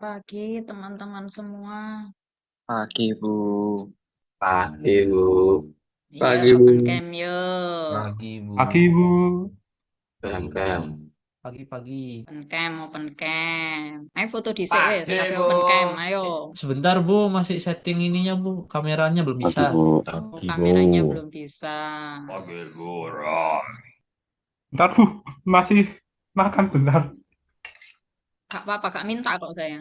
Pagi teman-teman semua. Pagi, Bu. Pagi, Bu. Yuk Pagi, Bu. open cam yuk. Pagi, Bu. Pagi, Bu. Kem. Pagi-pagi. Open cam, open cam. Ayo foto dhisik wes, Pagi, kabeh Bu. open cam, ayo. Sebentar, Bu. Masih setting ininya, Bu. Kameranya belum bisa. Pagi, Bu. Oh, Pagi, Bu. kameranya belum bisa. Pagi, Bu. Roh. Bentar, Bu. Masih makan bentar. Gak apa-apa, gak minta kok saya.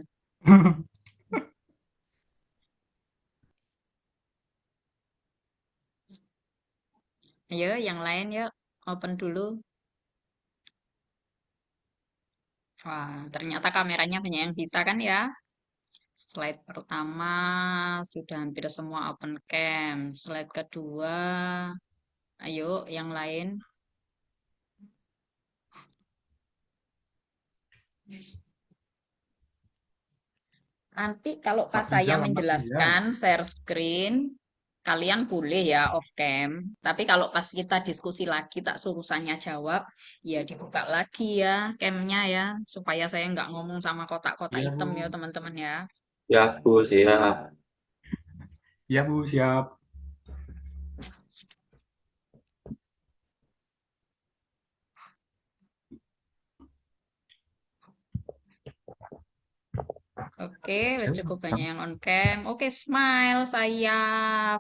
Ayo yang lain yuk, open dulu. Wah, ternyata kameranya banyak yang bisa kan ya. Slide pertama sudah hampir semua open cam. Slide kedua, ayo yang lain. Nanti kalau pas Pak saya Rizal lama ya. menjelaskan share screen, kalian boleh ya off cam. Tapi kalau pas kita diskusi lagi, tak surusannya jawab, ya dibuka lagi ya camnya ya, supaya saya nggak ngomong sama kotak-kotak Iya, hitam ya Bu. teman-teman ya. Ya, Bu. Siap. Iya, Bu. Siap. Oke, wes cukup banyak yang on cam. Oke, smile. Saya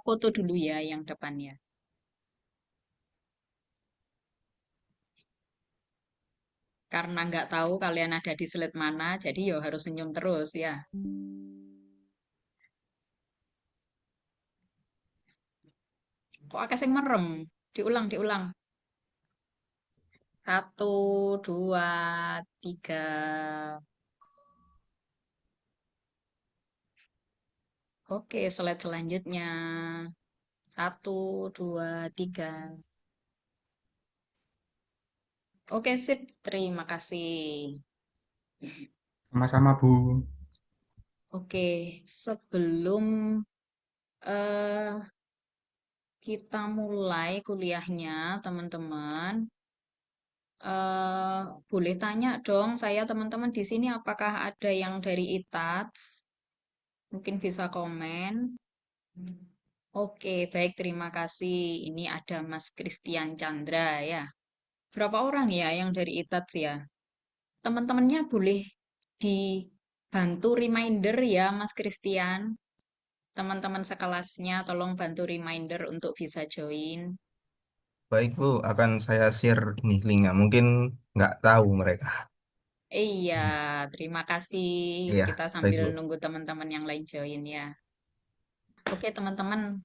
foto dulu ya yang depannya. Karena nggak tahu kalian ada di slide mana, jadi yo harus senyum terus ya. Kok akeh sing merem? Diulang, diulang. Satu, dua, tiga. Oke, slide selanjutnya. Satu, dua, tiga. Oke, sip. Terima kasih. Sama-sama, Bu. Oke, sebelum eh kita mulai kuliahnya, teman-teman, boleh tanya dong, saya teman-teman di sini apakah ada yang dari ITATS? Mungkin bisa komen. Oke, baik, terima kasih. Ini ada Mas Christian Chandra ya. Berapa orang ya yang dari ITATS ya? Teman-temannya boleh dibantu reminder ya, Mas Christian. Teman-teman sekelasnya tolong bantu reminder untuk bisa join. Baik Bu, akan saya share ini linknya. Mungkin nggak tahu mereka. Iya, terima kasih. Iya, Kita baik sambil Bu. nunggu teman-teman yang lain join ya. Oke, teman-teman,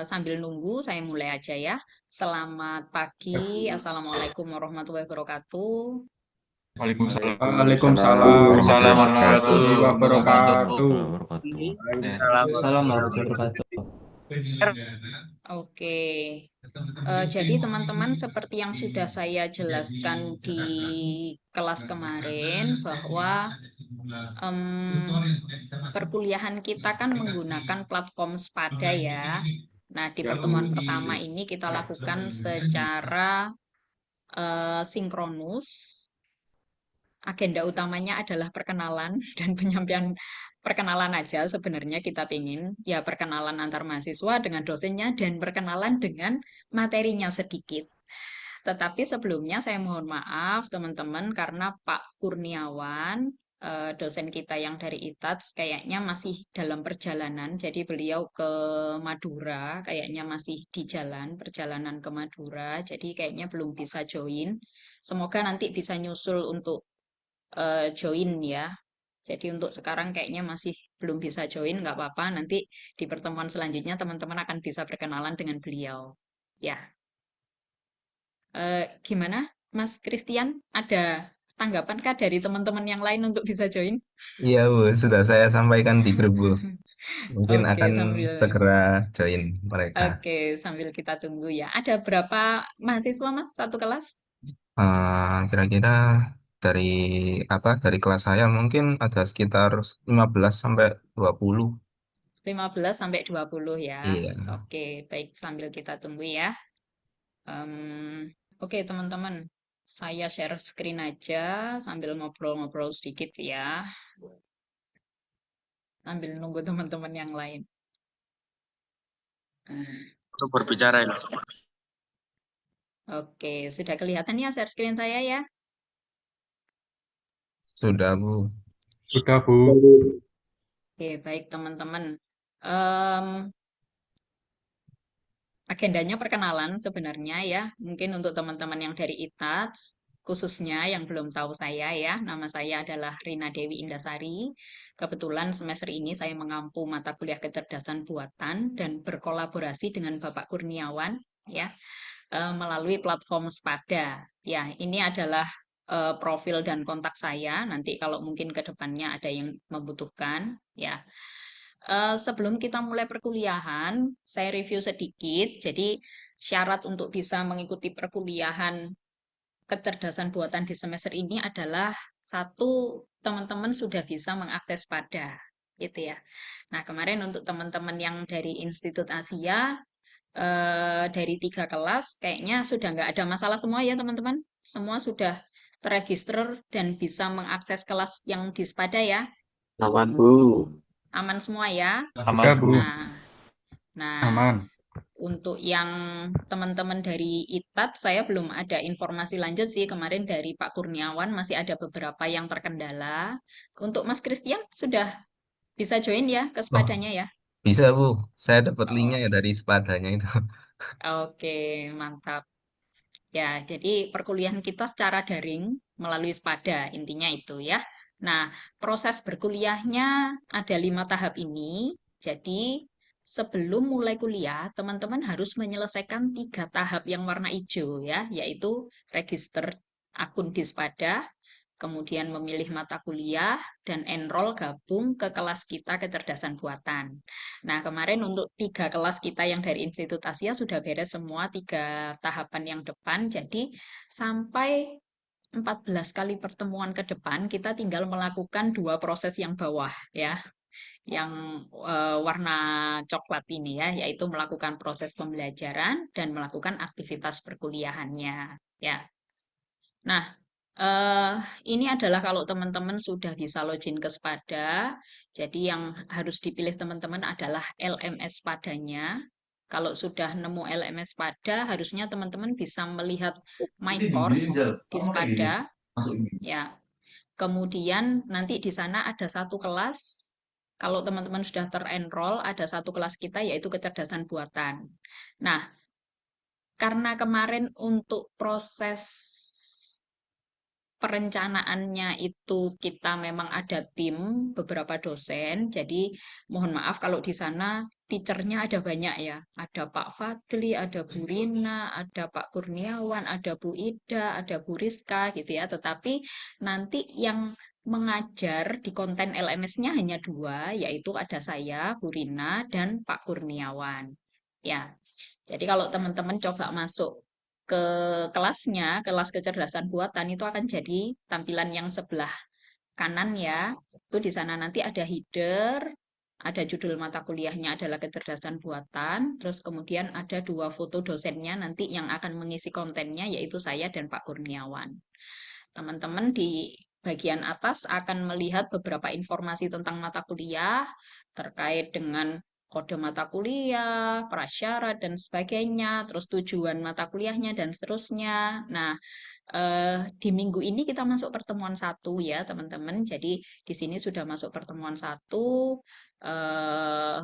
sambil nunggu saya mulai aja ya. Selamat pagi, Assalamualaikum warahmatullahi wabarakatuh. Waalaikumsalam. Waalaikumsalam Waalaikumsalam warahmatullahi warahmatullahi wabarakatuh. wabarakatuh. Waalaikumsalam Waalaikumsalam warahmatullahi warahmatullahi wabarakatuh. Oke, jadi teman-teman seperti yang sudah saya jelaskan di kelas kemarin bahwa perkuliahan kita kan menggunakan platform Spada ya. Nah, di pertemuan pertama ini kita lakukan secara sinkronus. Agenda utamanya adalah perkenalan dan penyampaian perkenalan aja sebenarnya kita pingin ya perkenalan antar mahasiswa dengan dosennya dan perkenalan dengan materinya sedikit. Tetapi sebelumnya saya mohon maaf teman-teman karena Pak Kurniawan, dosen kita yang dari ITATS kayaknya masih dalam perjalanan. Jadi beliau ke Madura, kayaknya masih di jalan, perjalanan ke Madura. Jadi kayaknya belum bisa join. Semoga nanti bisa nyusul untuk join ya. Jadi untuk sekarang kayaknya masih belum bisa join, nggak apa-apa. Nanti di pertemuan selanjutnya teman-teman akan bisa berkenalan dengan beliau. Ya, gimana, Mas Christian? Ada tanggapankah dari teman-teman yang lain untuk bisa join? Iya Bu, sudah saya sampaikan di grup Bu. Mungkin Oke, akan sambil segera join mereka. oke sambil kita tunggu ya. Ada berapa mahasiswa Mas satu kelas? Kira-kira dari dari kelas saya mungkin ada sekitar 15 sampai 20. 15 sampai 20 ya. Iya. Oke, baik sambil kita tunggu ya. Oke, teman-teman, saya share screen aja sambil ngobrol-ngobrol sedikit ya. sambil nunggu teman-teman yang lain. Untuk berbicara ini. Oke, sudah kelihatan ya share screen saya ya? Sudah, Bu. Sudah, Bu. Oke, baik teman-teman. Em, Agendanya perkenalan sebenarnya ya. Mungkin untuk teman-teman yang dari ITATS, khususnya yang belum tahu saya ya, nama saya adalah Rina Dewi Indasari. Kebetulan semester ini saya mengampu mata kuliah kecerdasan buatan dan berkolaborasi dengan Bapak Kurniawan ya, melalui platform Spada. Ya, ini adalah profil dan kontak saya. Nanti kalau mungkin ke depannya ada yang membutuhkan ya. Sebelum kita mulai perkuliahan, saya review sedikit. Jadi, syarat untuk bisa mengikuti perkuliahan kecerdasan buatan di semester ini adalah satu, teman-teman sudah bisa mengakses pada, gitu ya. Nah, kemarin untuk teman-teman yang dari Institut Asia, dari 3 kelas, kayaknya sudah nggak ada masalah semua ya teman-teman. Semua sudah terregister dan bisa mengakses kelas yang di Spada ya. Aman, Bu. Aman semua ya. Aman, Bu. Nah, Aman. untuk yang teman-teman dari ITAT, saya belum ada informasi lanjut sih. Kemarin dari Pak Kurniawan masih ada beberapa yang terkendala. Untuk Mas Christian sudah bisa join ya ke Oh, Spadanya ya. bisa, Bu. Saya dapat linknya ya dari Spadanya itu. Oke, mantap. Ya, jadi perkuliahan kita secara daring melalui Spada, intinya itu ya. Nah, proses berkuliahnya ada 5 tahap ini. Jadi, sebelum mulai kuliah, teman-teman harus menyelesaikan 3 tahap yang warna hijau ya, yaitu register akun di Spada, kemudian memilih mata kuliah, dan enroll gabung ke kelas kita kecerdasan buatan. Nah, kemarin untuk 3 kelas kita yang dari Institut Asia sudah beres semua 3 tahapan yang depan, jadi sampai 14 kali pertemuan ke depan, kita tinggal melakukan 2 proses yang bawah ya, yang warna coklat ini ya, yaitu melakukan proses pembelajaran dan melakukan aktivitas perkuliahannya ya. Nah, eh, ini adalah kalau teman-teman sudah bisa login ke Spada, jadi yang harus dipilih teman-teman adalah LMS Padanya. Kalau sudah nemu LMS Pada, harusnya teman-teman bisa melihat My Course di Spada, ya. Kemudian nanti di sana ada satu kelas. Kalau teman-teman sudah terenroll, ada satu kelas kita yaitu kecerdasan buatan. Nah, karena kemarin untuk proses perencanaannya itu kita memang ada tim beberapa dosen, jadi mohon maaf kalau di sana teachernya ada banyak ya. Ada Pak Fadli, ada Bu Rina, ada Pak Kurniawan, ada Bu Ida, ada Bu Rizka gitu ya. Tetapi nanti yang mengajar di konten LMS-nya hanya 2, yaitu ada saya, Bu Rina, dan Pak Kurniawan. Ya, jadi kalau teman-teman coba masuk ke kelasnya, kelas kecerdasan buatan itu akan jadi tampilan yang sebelah kanan ya. Itu di sana nanti ada header, ada judul mata kuliahnya adalah kecerdasan buatan, terus kemudian ada 2 foto dosennya nanti yang akan mengisi kontennya yaitu saya dan Pak Kurniawan. Teman-teman di bagian atas akan melihat beberapa informasi tentang mata kuliah terkait dengan kode mata kuliah, prasyarat, dan sebagainya, terus tujuan mata kuliahnya, dan seterusnya. Nah, di minggu ini kita masuk pertemuan 1 ya, teman-teman. Jadi, di sini sudah masuk pertemuan 1. Eh,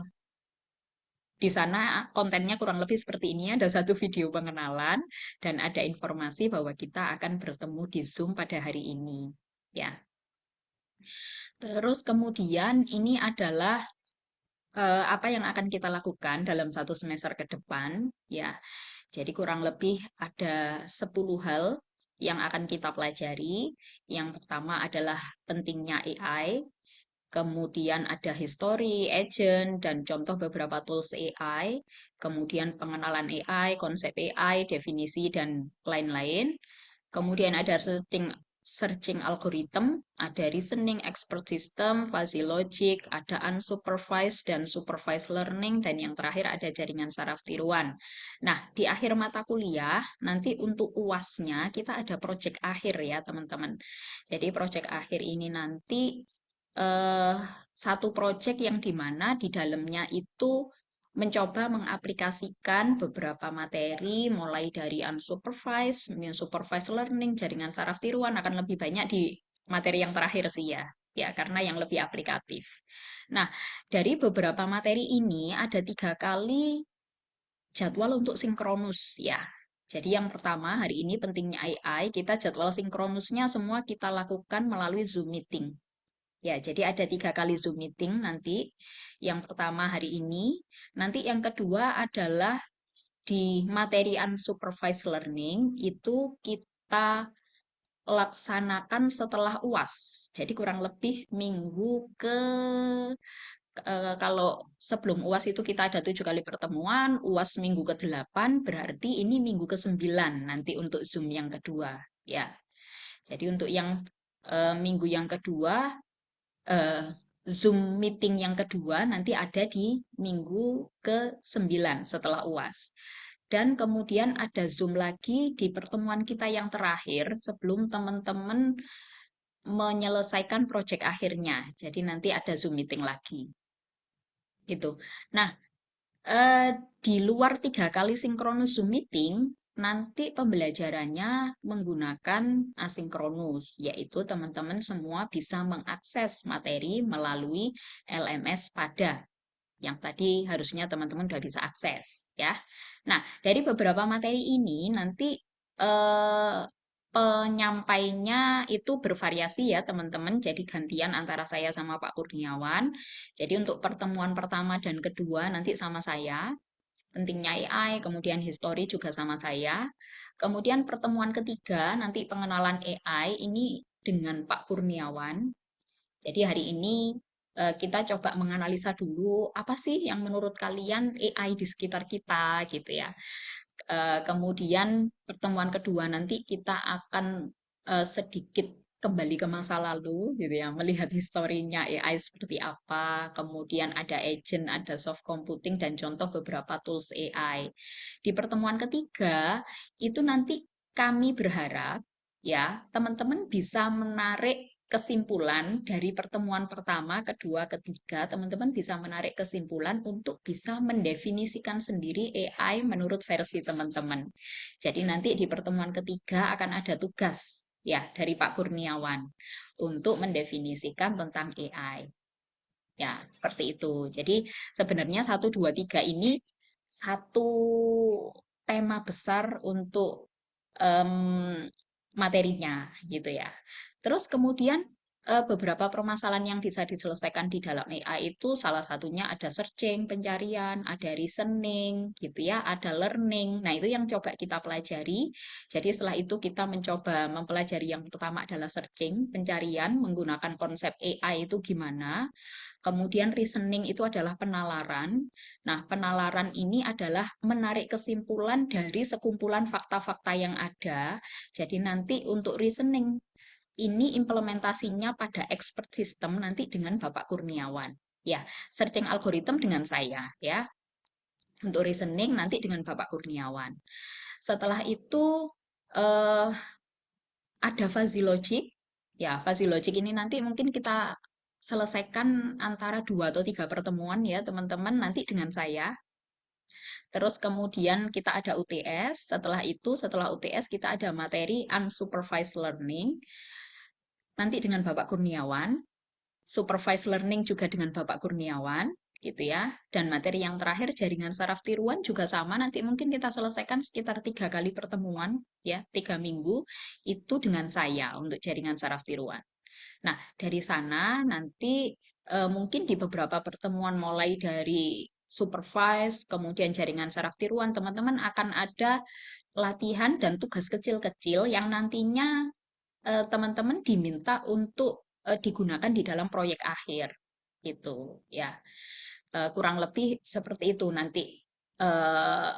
di sana kontennya kurang lebih seperti ini, ada satu video pengenalan, dan ada informasi bahwa kita akan bertemu di Zoom pada hari ini. Ya, terus kemudian ini adalah apa yang akan kita lakukan dalam 1 semester ke depan ya. Jadi kurang lebih ada 10 hal yang akan kita pelajari. Yang pertama adalah pentingnya AI, kemudian ada history, agent, dan contoh beberapa tools AI, kemudian pengenalan AI, konsep AI, definisi, dan lain-lain. Kemudian ada searching algorithm, ada reasoning expert system, fuzzy logic, ada unsupervised dan supervised learning, dan yang terakhir ada jaringan saraf tiruan. Nah, di akhir mata kuliah, nanti untuk UAS-nya kita ada project akhir ya teman-teman. Jadi project akhir ini nanti eh, satu proyek yang dimana di dalamnya itu mencoba mengaplikasikan beberapa materi mulai dari unsupervised, supervised learning, jaringan saraf tiruan akan lebih banyak di materi yang terakhir sih ya. Ya, karena yang lebih aplikatif. Nah, dari beberapa materi ini ada 3 kali jadwal untuk sinkronus ya. Jadi yang pertama hari ini pentingnya AI, kita jadwal sinkronusnya semua kita lakukan melalui Zoom meeting. Ya, jadi ada 3 kali Zoom meeting nanti. Yang pertama hari ini, nanti yang kedua adalah di materi unsupervised learning itu kita laksanakan setelah UAS. Jadi kurang lebih minggu ke kalau sebelum UAS itu kita ada 7 kali pertemuan, UAS minggu ke-8 berarti ini minggu ke-9 nanti untuk Zoom yang kedua ya. Jadi untuk yang minggu yang kedua eh, Zoom meeting yang kedua nanti ada di minggu ke-9 setelah UAS. Dan kemudian ada Zoom lagi di pertemuan kita yang terakhir sebelum teman-teman menyelesaikan proyek akhirnya. Jadi nanti ada Zoom meeting lagi. Gitu. Nah, di luar 3 kali sinkronus Zoom meeting, nanti pembelajarannya menggunakan asinkronus, yaitu teman-teman semua bisa mengakses materi melalui LMS pada yang tadi harusnya teman-teman sudah bisa akses ya. Nah, dari beberapa materi ini nanti eh, penyampainya itu bervariasi ya teman-teman. Jadi gantian antara saya sama Pak Kurniawan. Jadi untuk pertemuan pertama dan kedua nanti sama saya. Pentingnya AI, kemudian history juga sama saya. Kemudian pertemuan ketiga nanti pengenalan AI ini dengan Pak Kurniawan. Jadi hari ini kita coba menganalisa dulu apa sih yang menurut kalian AI di sekitar kita gitu ya. Kemudian pertemuan kedua nanti kita akan sedikit kembali ke masa lalu gitu ya, melihat historinya AI seperti apa, kemudian ada agent, ada soft computing dan contoh beberapa tools AI. Di pertemuan ketiga itu nanti kami berharap ya teman-teman bisa menarik kesimpulan dari pertemuan pertama, kedua, ketiga, teman-teman bisa menarik kesimpulan untuk bisa mendefinisikan sendiri AI menurut versi teman-teman. Jadi nanti di pertemuan ketiga akan ada tugas ya dari Pak Kurniawan untuk mendefinisikan tentang AI. Ya, seperti itu. Jadi sebenarnya 1, 2, 3 ini satu tema besar untuk materinya gitu ya. Terus kemudian beberapa permasalahan yang bisa diselesaikan di dalam AI itu salah satunya ada searching, pencarian, ada reasoning gitu ya, ada learning. Nah, itu yang coba kita pelajari. Jadi setelah itu kita mencoba mempelajari yang pertama adalah searching, pencarian menggunakan konsep AI itu gimana. Kemudian reasoning itu adalah penalaran. Nah, penalaran ini adalah menarik kesimpulan dari sekumpulan fakta-fakta yang ada. Jadi nanti untuk reasoning ini implementasinya pada expert system nanti dengan Bapak Kurniawan. Ya, searching algorithm dengan saya ya. Untuk reasoning nanti dengan Bapak Kurniawan. Setelah itu eh, ada fuzzy logic. Ya, fuzzy logic ini nanti mungkin kita selesaikan antara 2 atau 3 pertemuan ya, teman-teman, nanti dengan saya. Terus kemudian kita ada UTS. Setelah UTS kita ada materi unsupervised learning. Nanti dengan Bapak Kurniawan. Supervised learning juga dengan Bapak Kurniawan. Gitu ya. Dan materi yang terakhir jaringan saraf tiruan juga sama. Nanti mungkin kita selesaikan sekitar 3 kali pertemuan. Ya, 3 minggu. Itu dengan saya untuk jaringan saraf tiruan. Nah, dari sana nanti mungkin di beberapa pertemuan mulai dari supervise, kemudian jaringan saraf tiruan, teman-teman akan ada latihan dan tugas kecil-kecil yang nantinya teman-teman diminta untuk digunakan di dalam proyek akhir. Gitu, ya. Kurang lebih seperti itu nanti eh,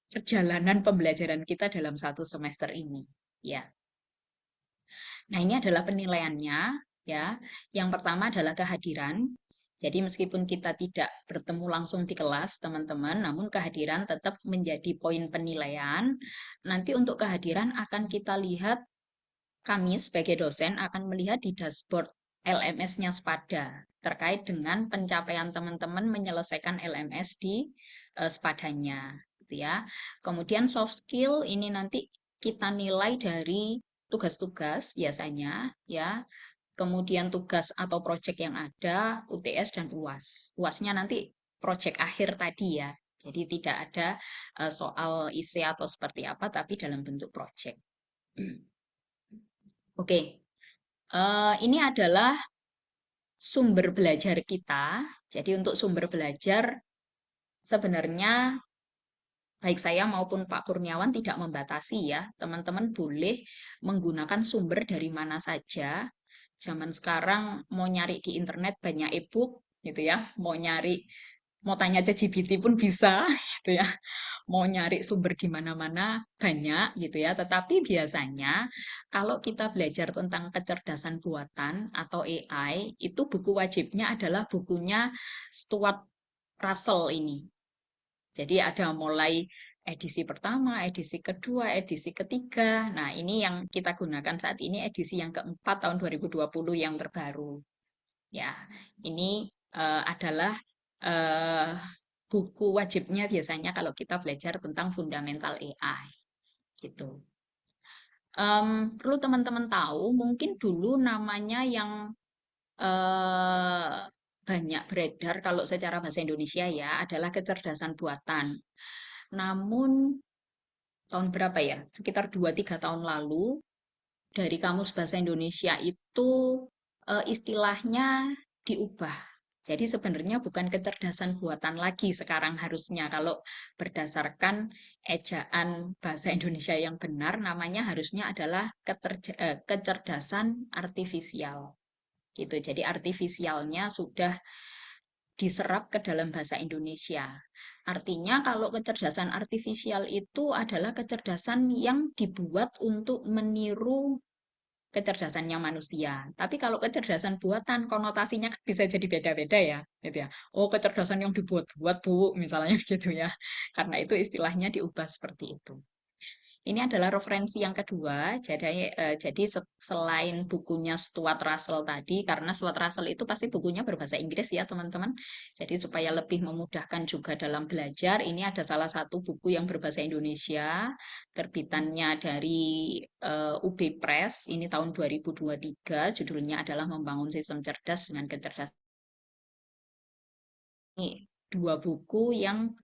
perjalanan pembelajaran kita dalam 1 semester ini, ya. Nah, ini adalah penilaiannya ya. Yang pertama adalah kehadiran. Jadi meskipun kita tidak bertemu langsung di kelas, teman-teman, namun kehadiran tetap menjadi poin penilaian. Nanti untuk kehadiran akan kita lihat, kami sebagai dosen akan melihat di dashboard LMS-nya Spada terkait dengan pencapaian teman-teman menyelesaikan LMS di Spadanya, gitu ya. Kemudian soft skill ini nanti kita nilai dari tugas-tugas biasanya, ya. Kemudian tugas atau proyek yang ada, UTS dan UAS. UASnya nanti proyek akhir tadi ya. Jadi tidak ada soal IC atau seperti apa, tapi dalam bentuk proyek. Oke, ini adalah sumber belajar kita. Jadi untuk sumber belajar sebenarnya baik saya maupun Pak Kurniawan tidak membatasi ya. Teman-teman boleh menggunakan sumber dari mana saja. Zaman sekarang mau nyari di internet banyak e-book gitu ya. Mau tanya ChatGPT pun bisa gitu ya. Mau nyari sumber di mana-mana banyak gitu ya. Tetapi biasanya kalau kita belajar tentang kecerdasan buatan atau AI, itu buku wajibnya adalah bukunya Stuart Russell ini. Jadi ada mulai edisi pertama, edisi kedua, edisi ketiga. Nah, ini yang kita gunakan saat ini edisi yang keempat tahun 2020 yang terbaru. Ya, ini adalah eh, buku wajibnya biasanya kalau kita belajar tentang fundamental AI. Gitu. Perlu teman-teman tahu, mungkin dulu namanya yang banyak beredar kalau secara bahasa Indonesia ya adalah kecerdasan buatan. Namun tahun berapa ya? Sekitar 2-3 tahun lalu dari Kamus Bahasa Indonesia itu istilahnya diubah. Jadi sebenarnya bukan kecerdasan buatan lagi sekarang harusnya kalau berdasarkan ejaan bahasa Indonesia yang benar namanya harusnya adalah kecerdasan artifisial. Gitu. Jadi artifisialnya sudah diserap ke dalam bahasa Indonesia. Artinya kalau kecerdasan artifisial itu adalah kecerdasan yang dibuat untuk meniru kecerdasannya manusia. Tapi kalau kecerdasan buatan konotasinya kan bisa jadi beda-beda ya, gitu ya. Oh, kecerdasan yang dibuat-buat, Bu, misalnya gitu ya. Karena itu istilahnya diubah seperti itu. Ini adalah referensi yang kedua. Jadi selain bukunya Stuart Russell tadi, karena Stuart Russell itu pasti bukunya berbahasa Inggris ya teman-teman. Jadi supaya lebih memudahkan juga dalam belajar, ini ada salah satu buku yang berbahasa Indonesia, terbitannya dari UB Press, ini tahun 2023, judulnya adalah Membangun Sistem Cerdas dengan Kecerdasan. Ini dua buku yang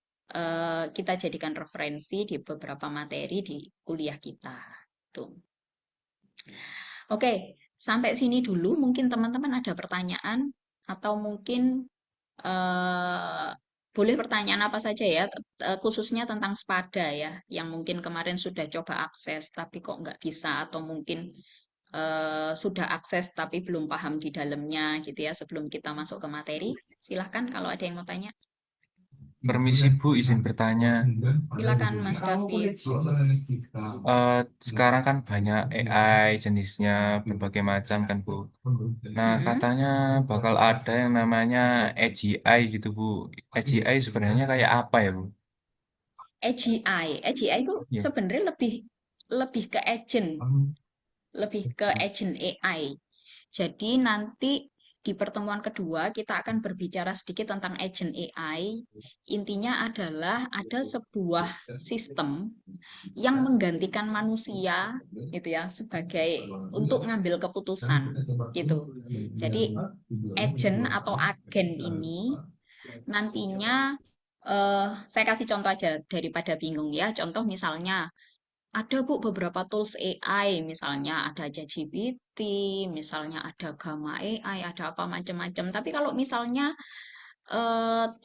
kita jadikan referensi di beberapa materi di kuliah kita. Tuh. Oke, sampai sini dulu. Mungkin teman-teman ada pertanyaan atau mungkin boleh pertanyaan apa saja ya, khususnya tentang Spada ya, yang mungkin kemarin sudah coba akses tapi kok nggak bisa atau mungkin sudah akses tapi belum paham di dalamnya gitu ya sebelum kita masuk ke materi. Silahkan kalau ada yang mau tanya. Permisi Bu, izin bertanya. Silakan Mas David. Sekarang kan banyak AI jenisnya berbagai macam kan Bu. Nah katanya bakal ada yang namanya AGI gitu Bu. AGI sebenarnya kayak apa ya Bu? AGI itu Iya. sebenarnya lebih ke agent AI. Jadi nanti di pertemuan kedua kita akan berbicara sedikit tentang agent AI. Intinya adalah ada sebuah sistem yang menggantikan manusia gitu ya sebagai untuk ngambil keputusan gitu. Jadi agent atau agen ini nantinya saya kasih contoh aja daripada bingung ya. Contoh misalnya ada Bu beberapa tools AI, misalnya ada ChatGPT, misalnya ada Gamma AI, ada apa macam-macam. Tapi kalau misalnya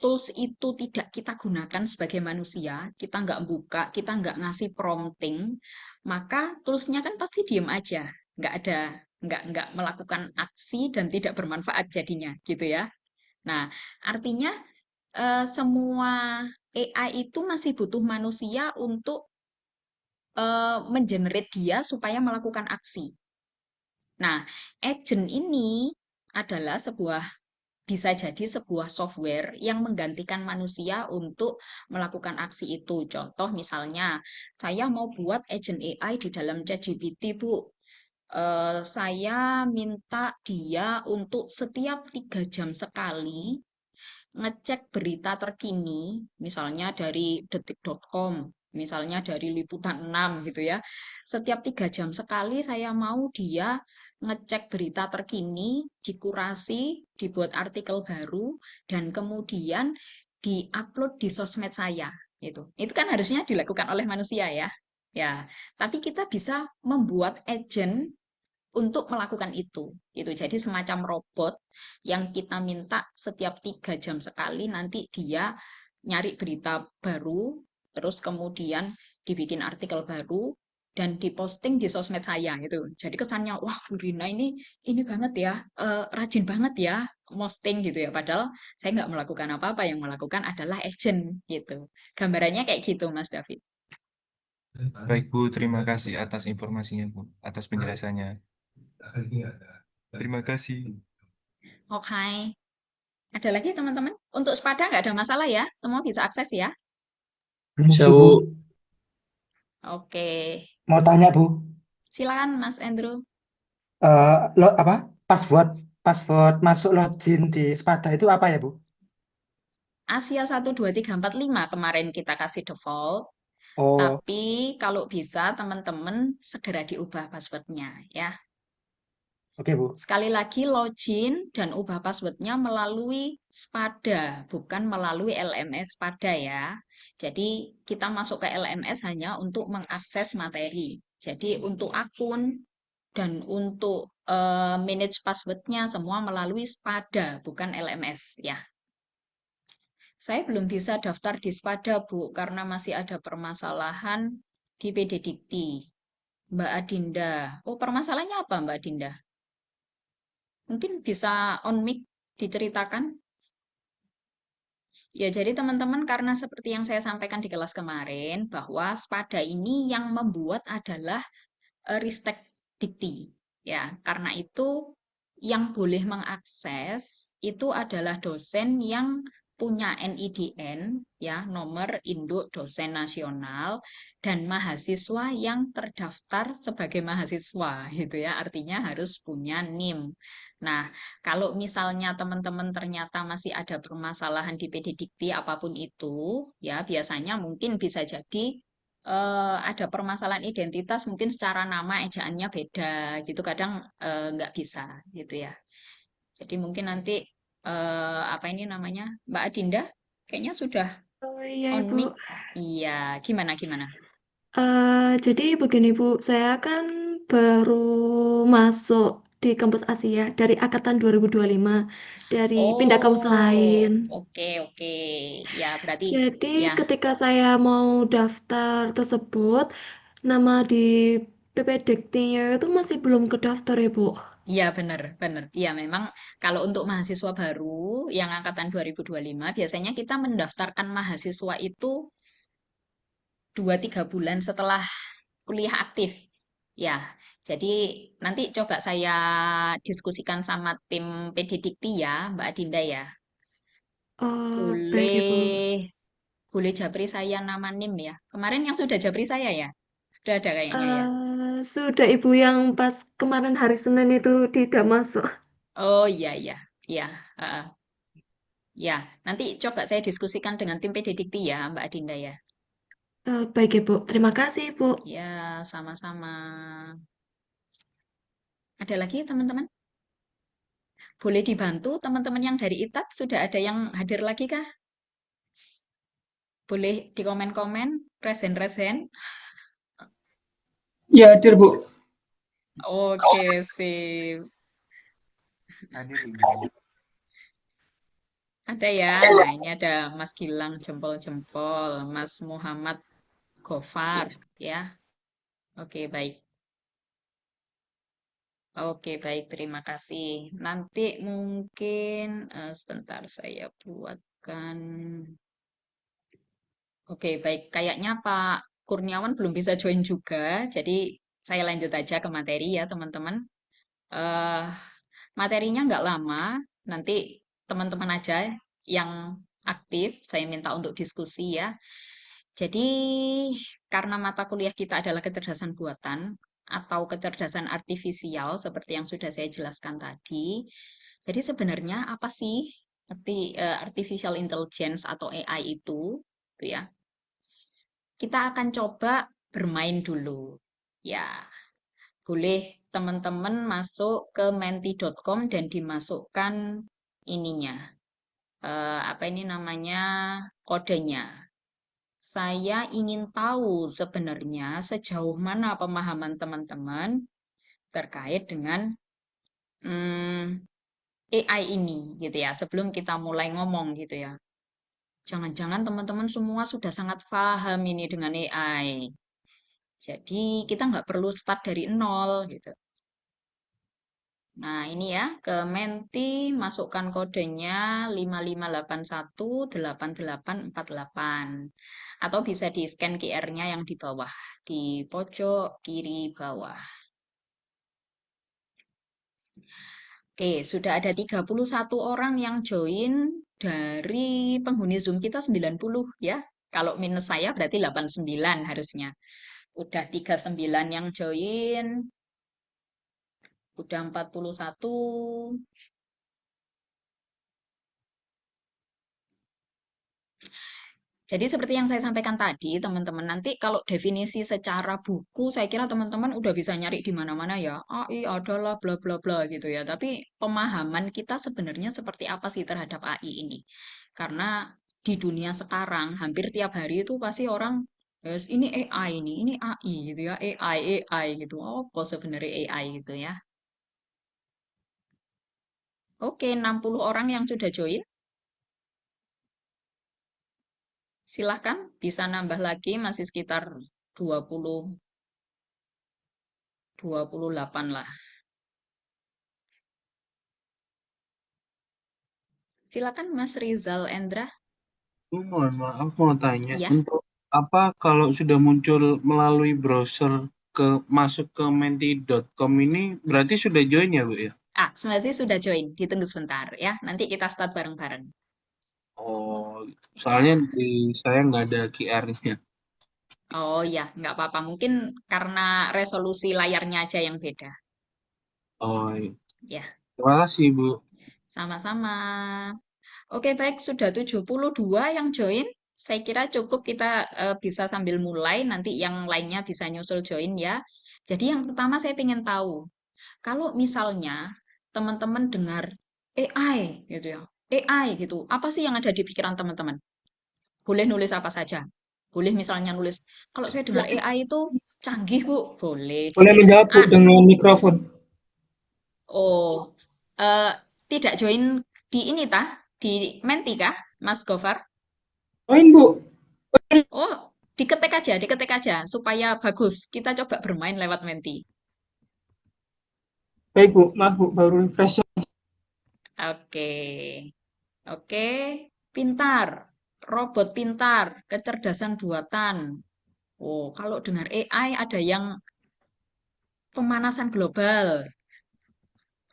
tools itu tidak kita gunakan sebagai manusia, kita nggak buka, kita nggak ngasih prompting, maka toolsnya kan pasti diem aja, nggak melakukan aksi dan tidak bermanfaat jadinya, gitu ya. Nah, artinya semua AI itu masih butuh manusia untuk mengenerate dia supaya melakukan aksi. Nah, agent ini adalah bisa jadi sebuah software yang menggantikan manusia untuk melakukan aksi itu. Contoh misalnya, saya mau buat agent AI di dalam ChatGPT, Bu. Saya minta dia untuk setiap 3 jam sekali ngecek berita terkini, misalnya dari detik.com, misalnya dari Liputan 6 gitu ya. Setiap 3 jam sekali saya mau dia ngecek berita terkini, dikurasi, dibuat artikel baru, dan kemudian diupload di sosmed saya. Itu kan harusnya dilakukan oleh manusia ya. Ya, tapi kita bisa membuat agent untuk melakukan itu. Jadi semacam robot yang kita minta setiap 3 jam sekali nanti dia nyari berita baru, terus kemudian dibikin artikel baru dan diposting di sosmed saya gitu. Jadi kesannya wah Bu Rina ini banget ya, rajin banget ya posting gitu ya. Padahal saya nggak melakukan apa-apa, yang melakukan adalah agent gitu. Gambarannya kayak gitu Mas David. Baik Bu, terima kasih atas informasinya Bu, atas penjelasannya. Terima kasih. Oke. Ada lagi teman-teman? Untuk Spada nggak ada masalah ya? Semua bisa akses ya? Bisa, Permisi Bu, Bu. Oke. mau tanya Bu, Silakan Mas Andrew. apa password password masuk login di Spada itu apa ya Bu? Asia 1, 2, 3, 4, 5 kemarin kita kasih default. Oh, Tapi kalau bisa teman-teman segera diubah passwordnya ya. oke Bu. Sekali lagi login dan ubah passwordnya melalui Spada, bukan melalui LMS Spada ya. Jadi kita masuk ke LMS hanya untuk mengakses materi. Jadi untuk akun dan untuk manage passwordnya semua melalui Spada, bukan LMS ya. Saya belum bisa daftar di Spada, Bu, karena masih ada permasalahan di PD Dikti. Mbak Adinda. Oh, permasalahannya apa, Mbak Adinda? Mungkin bisa on mic diceritakan? Ya, jadi teman-teman karena seperti yang saya sampaikan di kelas kemarin, bahwa Spada ini yang membuat adalah Ristek Dikti. Ya, karena itu yang boleh mengakses itu adalah dosen yang punya NIDN, ya, nomor induk dosen nasional, dan mahasiswa yang terdaftar sebagai mahasiswa, gitu ya. Artinya harus punya NIM. Nah, kalau misalnya teman-teman ternyata masih ada permasalahan di PD Dikti apapun itu, ya biasanya mungkin bisa jadi ada permasalahan identitas, mungkin secara nama ejaannya beda gitu, kadang nggak bisa gitu ya. Jadi mungkin nanti apa ini namanya, Mbak Adinda kayaknya sudah Oh iya on Ibu. mic. Iya, gimana gimana? Jadi begini Bu, saya kan baru masuk di kampus Asia dari angkatan 2025 dari pindah kampus Oh, lain. oke oke. Ya, berarti Jadi ya, ketika saya mau daftar tersebut, nama di PPDikti-nya itu masih belum kedaftar ya Bu. iya benar benar. Iya, memang kalau untuk mahasiswa baru yang angkatan 2025 biasanya kita mendaftarkan mahasiswa itu 2-3 bulan setelah kuliah aktif. Ya, jadi nanti coba saya diskusikan sama tim PD Dikti ya, Mbak Adinda ya. Baik Ibu. Boleh, boleh japri saya nama NIM ya. Kemarin yang sudah japri saya ya, sudah ada kayaknya ya. Sudah Ibu yang pas kemarin hari Senin itu tidak masuk. Oh iya iya, iya. heeh. Ya, nanti coba saya diskusikan dengan tim PD Dikti ya, Mbak Adinda ya. Baik Ibu, terima kasih Ibu. Ya, sama-sama. Ada lagi teman-teman? Boleh dibantu teman-teman yang dari ITAT? Sudah ada yang hadir lagi kah? Boleh di komen-komen, resen-resen. Ya hadir Bu. Oke, sip. Hadir ini. Ada ya. Nah, ini ada Mas Gilang jempol-jempol, Mas Muhammad Gofar ya. Oke, baik. Oke, baik. Terima kasih. Nanti mungkin sebentar saya buatkan. Oke, baik. Kayaknya Pak Kurniawan belum bisa join juga, jadi saya lanjut aja ke materi ya, teman-teman. eh Materinya nggak lama, nanti teman-teman aja yang aktif, saya minta untuk diskusi ya. Jadi, karena mata kuliah kita adalah kecerdasan buatan, atau kecerdasan artifisial seperti yang sudah saya jelaskan tadi. Jadi sebenarnya apa sih artificial intelligence atau AI itu? Gitu ya. Kita akan coba bermain dulu. Ya, boleh teman-teman masuk ke menti.com dan dimasukkan ininya. Apa ini namanya? Kodenya. Saya ingin tahu sebenarnya sejauh mana pemahaman teman-teman terkait dengan AI ini gitu ya. Sebelum kita mulai ngomong gitu ya. Jangan-jangan teman-teman semua sudah sangat paham ini dengan AI. Jadi kita nggak perlu start dari nol gitu. Nah ini ya, ke Menti masukkan kodenya 55818848. Atau bisa di scan QR-nya yang di bawah, di pojok kiri bawah. Oke, sudah ada 31 orang yang join dari penghuni Zoom kita 90 ya. Kalau minus saya berarti 89 harusnya. Udah 39 yang join, udah 41. Jadi seperti yang saya sampaikan tadi, teman-teman, nanti kalau definisi secara buku, saya kira teman-teman udah bisa nyari di mana-mana ya. AI adalah bla bla bla gitu ya. Tapi pemahaman kita sebenarnya seperti apa sih terhadap AI ini? Karena di dunia sekarang, hampir tiap hari itu pasti orang, "Yes, ini AI ini AI gitu ya, AI gitu. Apa sebenarnya AI gitu ya? Oke, 60 orang yang sudah join. Silahkan bisa nambah lagi, masih sekitar 28 lah. Silakan Mas Rizal Endra. Mohon maaf mau tanya, Ya. untuk apa kalau sudah muncul melalui browser masuk ke menti.com ini berarti sudah join ya Bu ya? Sebenarnya sudah join. Ditunggu sebentar ya. Nanti kita start bareng-bareng. Oh, soalnya Ya. di saya nggak ada QR-nya. Oh ya, nggak apa-apa. Mungkin karena resolusi layarnya aja yang beda. Oh, iya. Ya, Terima kasih Bu. sama-sama. Oke, baik. Sudah 72 yang join. Saya kira cukup kita bisa sambil mulai. Nanti yang lainnya bisa nyusul join ya. Jadi yang pertama saya ingin tahu. Kalau misalnya teman-teman dengar AI gitu ya, AI gitu, apa sih yang ada di pikiran teman-teman? Boleh nulis apa saja. Boleh misalnya nulis, kalau saya dengar AI itu canggih, Bu. Boleh Boleh ditulis. menjawab Bu dengan mikrofon. Oh, eh, tidak join di ini tah? Di Menti kah, Mas Gofar? Main Bu. Oh, diketik aja supaya bagus. Kita coba bermain lewat Menti. Baik Bu, maaf Bu, baru refresh. Oke. Oke, pintar, robot pintar, kecerdasan buatan. Oh, kalau dengar AI ada yang pemanasan global,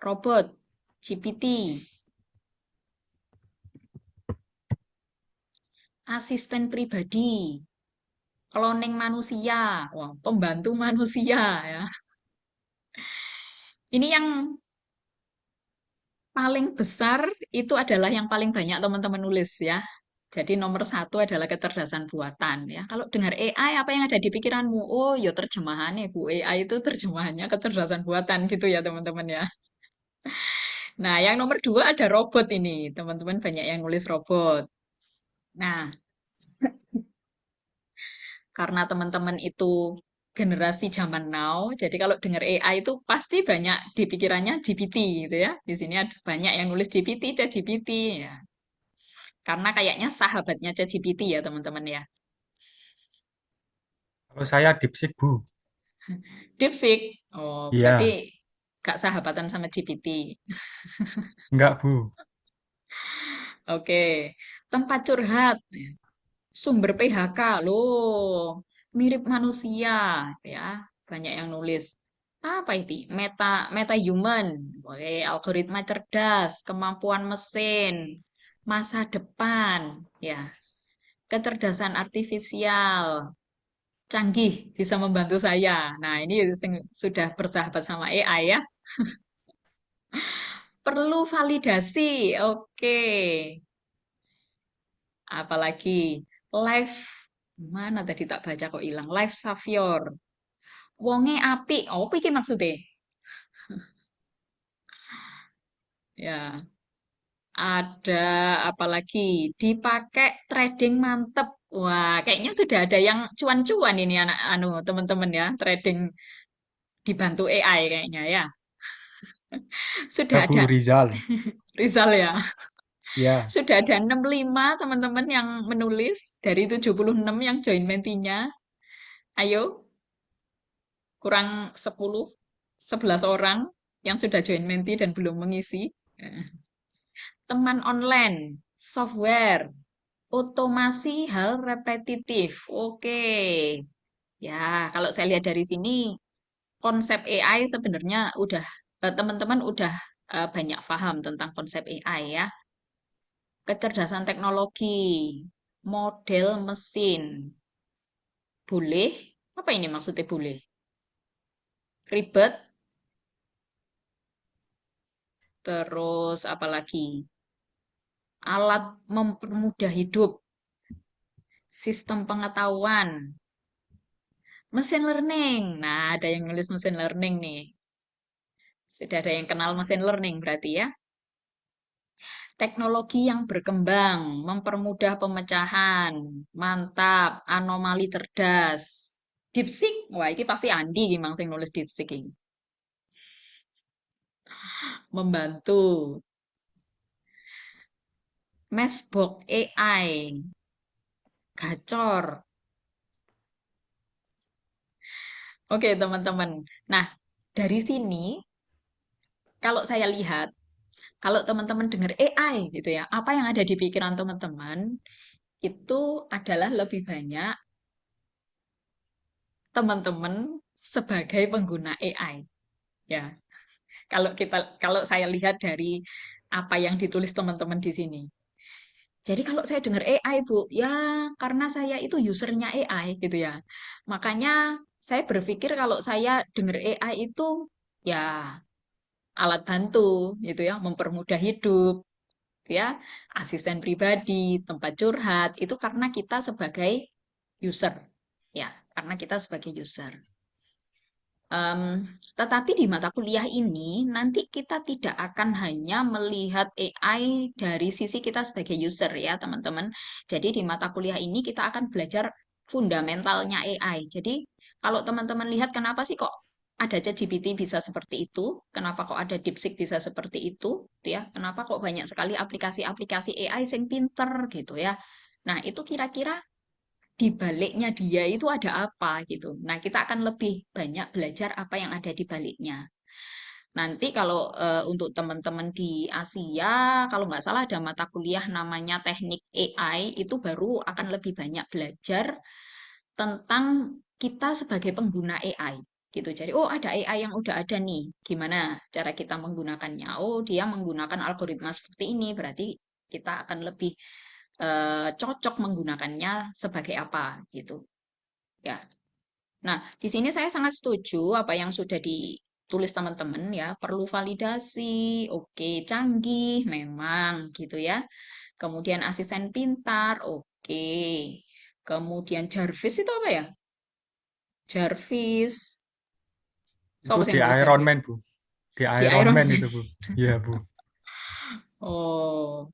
robot, GPT, asisten pribadi, cloning manusia, wah, pembantu manusia ya. Ini yang paling besar itu adalah yang paling banyak teman-teman nulis ya. Jadi nomor satu adalah kecerdasan buatan ya. Kalau dengar AI, apa yang ada di pikiranmu? Oh, ya terjemahannya Bu. AI itu terjemahannya kecerdasan buatan gitu ya teman-teman ya. Nah, yang nomor dua ada robot ini. Teman-teman banyak yang nulis robot. Nah, karena teman-teman itu generasi zaman now, jadi kalau dengar AI itu pasti banyak di pikirannya GPT gitu ya. Di sini ada banyak yang nulis GPT, ChatGPT ya. Karena kayaknya sahabatnya ChatGPT ya teman-teman ya. Kalau saya DeepSeek, Bu. DeepSeek. Oh, berarti Iya, gak sahabatan sama GPT. enggak, Bu. Oke, tempat curhat, sumber PHK, loh, mirip manusia, ya. Banyak yang nulis. Apa itu? Meta human, boleh algoritma cerdas, kemampuan mesin, masa depan, ya. Kecerdasan artifisial, canggih, bisa membantu saya. Nah, ini sudah bersahabat sama AI ya. Perlu validasi. Oke. Apalagi live mana tadi tak baca kok hilang. Live Savior. Wonge apik. Oh, apa iki maksudnya? Ya, ada apalagi dipakai trading mantep. Wah, kayaknya sudah ada yang cuan-cuan ini anak anu teman-teman ya, trading dibantu AI kayaknya ya. Ya Sudah Bu, ada Rizal. Rizal ya. Ya, Sudah ada 65 teman-teman yang menulis dari 76 yang join mentinya. Ayo, kurang 10, 11 orang yang sudah join menti dan belum mengisi. Teman online, software, otomasi hal repetitif. Oke. Ya, kalau saya lihat dari sini, konsep AI sebenarnya teman-teman udah banyak paham tentang konsep AI ya. Kecerdasan teknologi, model mesin. Boleh? Apa ini maksudnya boleh? Ribet, terus apa lagi? Alat mempermudah hidup, sistem pengetahuan, mesin learning. Nah, ada yang nulis mesin learning nih. Sudah ada yang kenal mesin learning berarti ya. Teknologi yang berkembang, mempermudah pemecahan, mantap, anomali cerdas. DeepSeek, wah ini pasti Andi gimana sing nulis DeepSeek ini. Membantu. Meshbox AI, gacor. Oke teman-teman. Nah, dari sini kalau saya lihat, kalau teman-teman dengar AI gitu ya, apa yang ada di pikiran teman-teman itu adalah lebih banyak teman-teman sebagai pengguna AI. Ya, kalau saya lihat dari apa yang ditulis teman-teman di sini. Jadi kalau saya dengar AI, Bu, ya karena saya itu usernya AI gitu ya. Makanya saya berpikir kalau saya dengar AI itu ya alat bantu gitu ya, mempermudah hidup ya, asisten pribadi, tempat curhat, itu karena kita sebagai user. Ya, karena kita sebagai user. Tetapi di mata kuliah ini nanti kita tidak akan hanya melihat AI dari sisi kita sebagai user ya teman-teman. Jadi di mata kuliah ini kita akan belajar fundamentalnya AI. Jadi kalau teman-teman lihat kenapa sih kok ada ChatGPT bisa seperti itu, kenapa kok ada DeepSeek bisa seperti itu, gitu ya? Kenapa kok banyak sekali aplikasi-aplikasi AI yang pinter gitu ya? Nah itu kira-kira di baliknya dia itu ada apa gitu. Nah, kita akan lebih banyak belajar apa yang ada di baliknya. Nanti kalau untuk teman-teman di Asia, kalau nggak salah ada mata kuliah namanya Teknik AI, itu baru akan lebih banyak belajar tentang kita sebagai pengguna AI gitu. Jadi, oh ada AI yang udah ada nih, gimana cara kita menggunakannya? Oh, dia menggunakan algoritma seperti ini, berarti kita akan lebih cocok menggunakannya sebagai apa gitu ya. Nah, di sini saya sangat setuju apa yang sudah ditulis teman-teman ya, perlu validasi, oke, canggih memang gitu ya. Kemudian asisten pintar, oke. Kemudian Jarvis itu apa ya? Jarvis. itu Siapa sih di yang nulis Iron Jarvis? Man, Bu. Di Di Iron Iron Man Man. itu, Bu. Iya, Bu. Oh,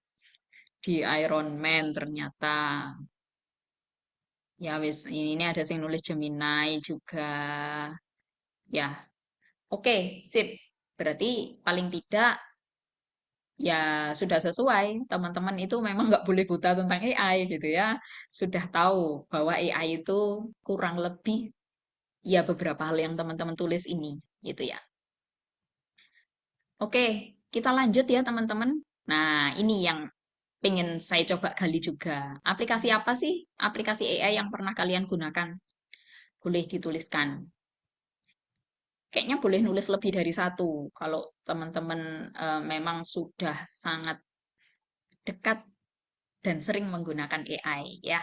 di Iron Man ternyata. Ya wis, ini ada yang nulis Gemini juga. Ya, oke, sip. Berarti paling tidak ya sudah sesuai. Teman-teman itu memang nggak boleh buta tentang AI gitu ya. Sudah tahu bahwa AI itu kurang lebih ya beberapa hal yang teman-teman tulis ini gitu ya. Oke, kita lanjut ya teman-teman. Nah, ini yang pengen saya coba gali juga. Aplikasi apa sih? Aplikasi AI yang pernah kalian gunakan? Boleh dituliskan. Kayaknya boleh nulis lebih dari satu. Kalau teman-teman memang sudah sangat dekat dan sering menggunakan AI ya.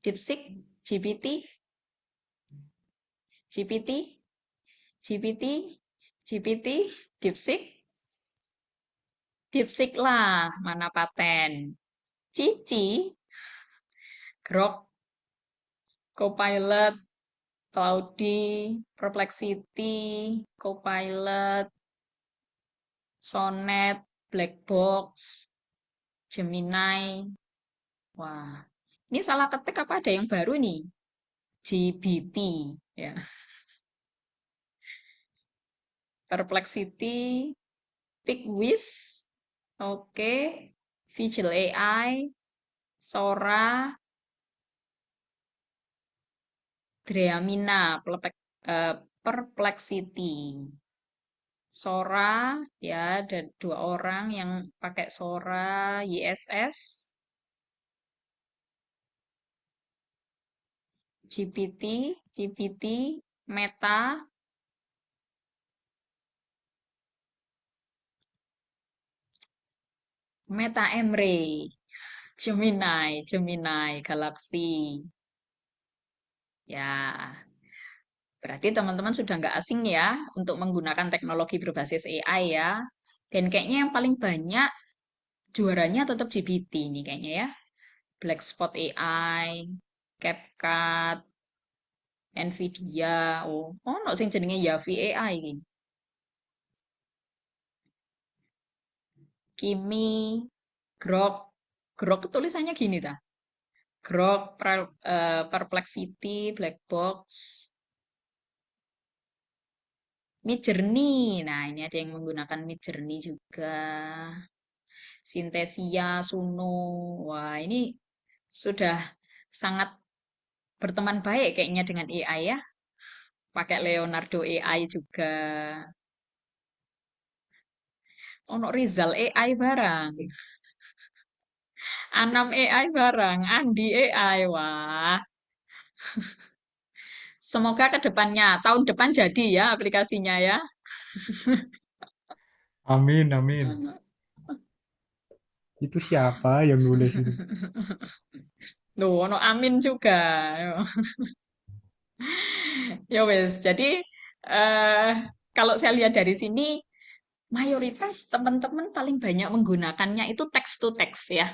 DeepSeek, GPT, GPT, GPT, GPT, DeepSeek, DeepSeek lah, mana paten. Cici, Grok, Copilot, Claude, Perplexity, Copilot, Sonnet, Blackbox, Gemini. Wah, ini salah ketik apa ada yang baru nih? GPT, ya. Perplexity, Pigwiz, oke, Visual AI, Sora, Dreamina, Perplexity. Sora, ya ada 2 orang yang pakai Sora, YSS, GPT, Meta, Meta Emre, Gemini, Galaxy. Ya, berarti teman-teman sudah nggak asing ya untuk menggunakan teknologi berbasis AI ya. Dan kayaknya yang paling banyak juaranya tetap GPT nih kayaknya ya. Blackspot AI, CapCut, Nvidia. Oh, no sing jenenge Yavi AI iki. Kimi, Grok. Grok tulisannya gini ta. Grok, Perplexity, Blackbox, Midjourney. Nah, ini ada yang menggunakan Midjourney juga. Synthesia, Suno. Wah, ini sudah sangat berteman baik kayaknya dengan AI ya. Pakai Leonardo AI juga. Ono Rizal AI barang. Anam AI barang. Andi AI. Wah. Semoga ke depannya, tahun depan jadi ya aplikasinya ya. Amin, amin. Itu siapa yang nulis itu? Loh, ono amin juga. Ya wes, jadi eh kalau saya lihat dari sini, mayoritas teman-teman paling banyak menggunakannya itu text to text ya.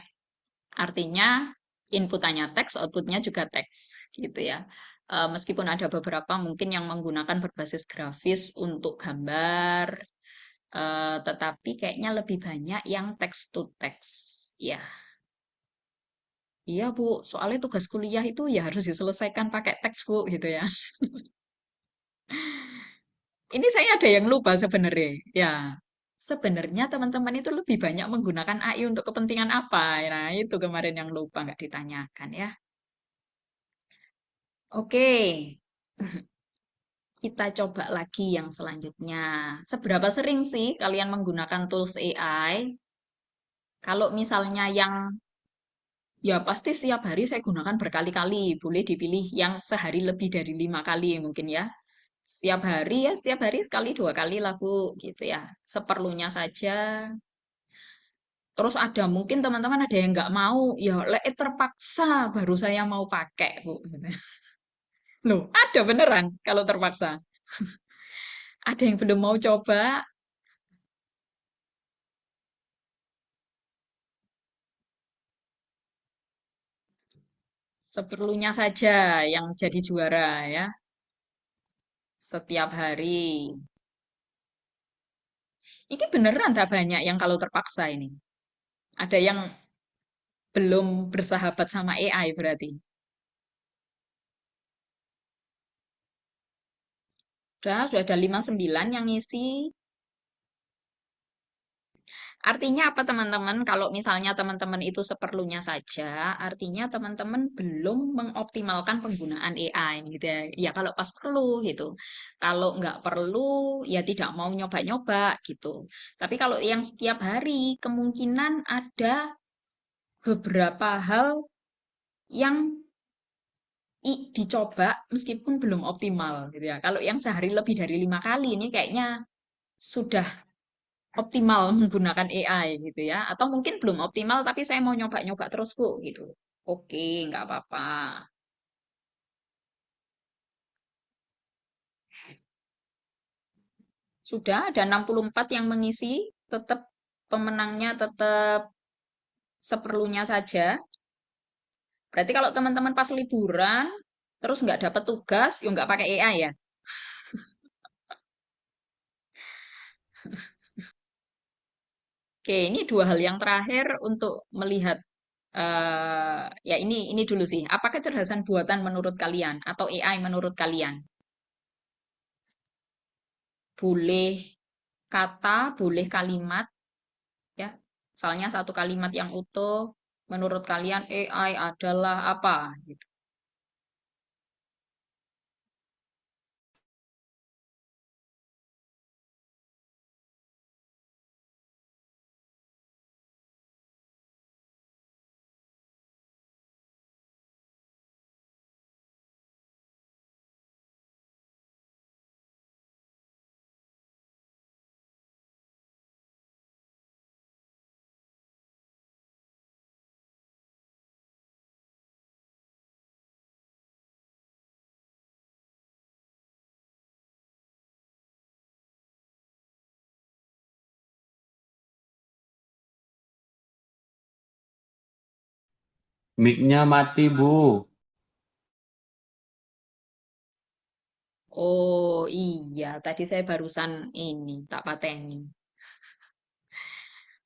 Artinya inputannya teks, outputnya juga teks gitu ya. Meskipun ada beberapa mungkin yang menggunakan berbasis grafis untuk gambar, tetapi kayaknya lebih banyak yang text to text. Ya, iya Bu, soalnya tugas kuliah itu ya harus diselesaikan pakai teks Bu gitu ya. Ini saya ada yang lupa sebenarnya. Ya, sebenarnya teman-teman itu lebih banyak menggunakan AI untuk kepentingan apa? Nah, itu kemarin yang lupa nggak ditanyakan ya. Oke, kita coba lagi yang selanjutnya. Seberapa sering sih kalian menggunakan tools AI? Kalau misalnya yang ya pasti setiap hari saya gunakan berkali-kali. Boleh dipilih yang sehari lebih dari 5 kali mungkin ya. Setiap hari ya, setiap hari sekali 2 kali lah Bu, gitu ya. Seperlunya saja. Terus ada mungkin teman-teman ada yang nggak mau, ya terpaksa baru saya mau pakai Bu. Loh, ada beneran kalau terpaksa. Ada yang belum mau coba, seperlunya saja yang jadi juara ya. Setiap hari. Ini beneran tak banyak yang kalau terpaksa ini. Ada yang belum bersahabat sama AI berarti. Sudah ada 59 yang ngisi. Artinya apa teman-teman? Kalau misalnya teman-teman itu seperlunya saja, artinya teman-teman belum mengoptimalkan penggunaan AI gitu ya. Ya kalau pas perlu gitu. Kalau nggak perlu ya tidak mau nyoba-nyoba gitu. Tapi kalau yang setiap hari kemungkinan ada beberapa hal yang dicoba meskipun belum optimal gitu ya. Kalau yang sehari lebih dari 5 kali ini kayaknya sudah optimal menggunakan AI gitu ya. Atau mungkin belum optimal tapi saya mau nyoba-nyoba terus kok gitu. Oke, nggak apa-apa. Sudah ada 64 yang mengisi, tetap pemenangnya tetap seperlunya saja. Berarti kalau teman-teman pas liburan, terus nggak dapat tugas, ya nggak pakai AI ya. Oke, ini dua hal yang terakhir untuk melihat ya ini dulu sih. Apa kecerdasan buatan menurut kalian atau AI menurut kalian? Boleh kata, boleh kalimat, ya. Misalnya satu kalimat yang utuh, menurut kalian AI adalah apa? Gitu. Mic-nya mati, Bu. Oh iya, tadi saya barusan ini tak pateni.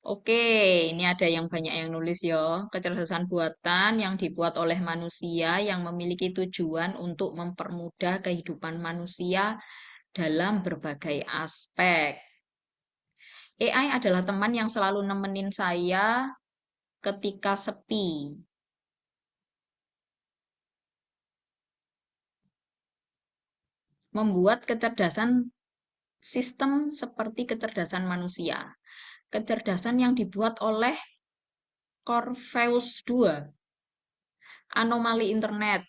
Oke, ini ada yang banyak yang nulis ya. Kecerdasan buatan yang dibuat oleh manusia yang memiliki tujuan untuk mempermudah kehidupan manusia dalam berbagai aspek. AI adalah teman yang selalu nemenin saya ketika sepi. Membuat kecerdasan sistem seperti kecerdasan manusia. Kecerdasan yang dibuat oleh Corveus 2. Anomali internet.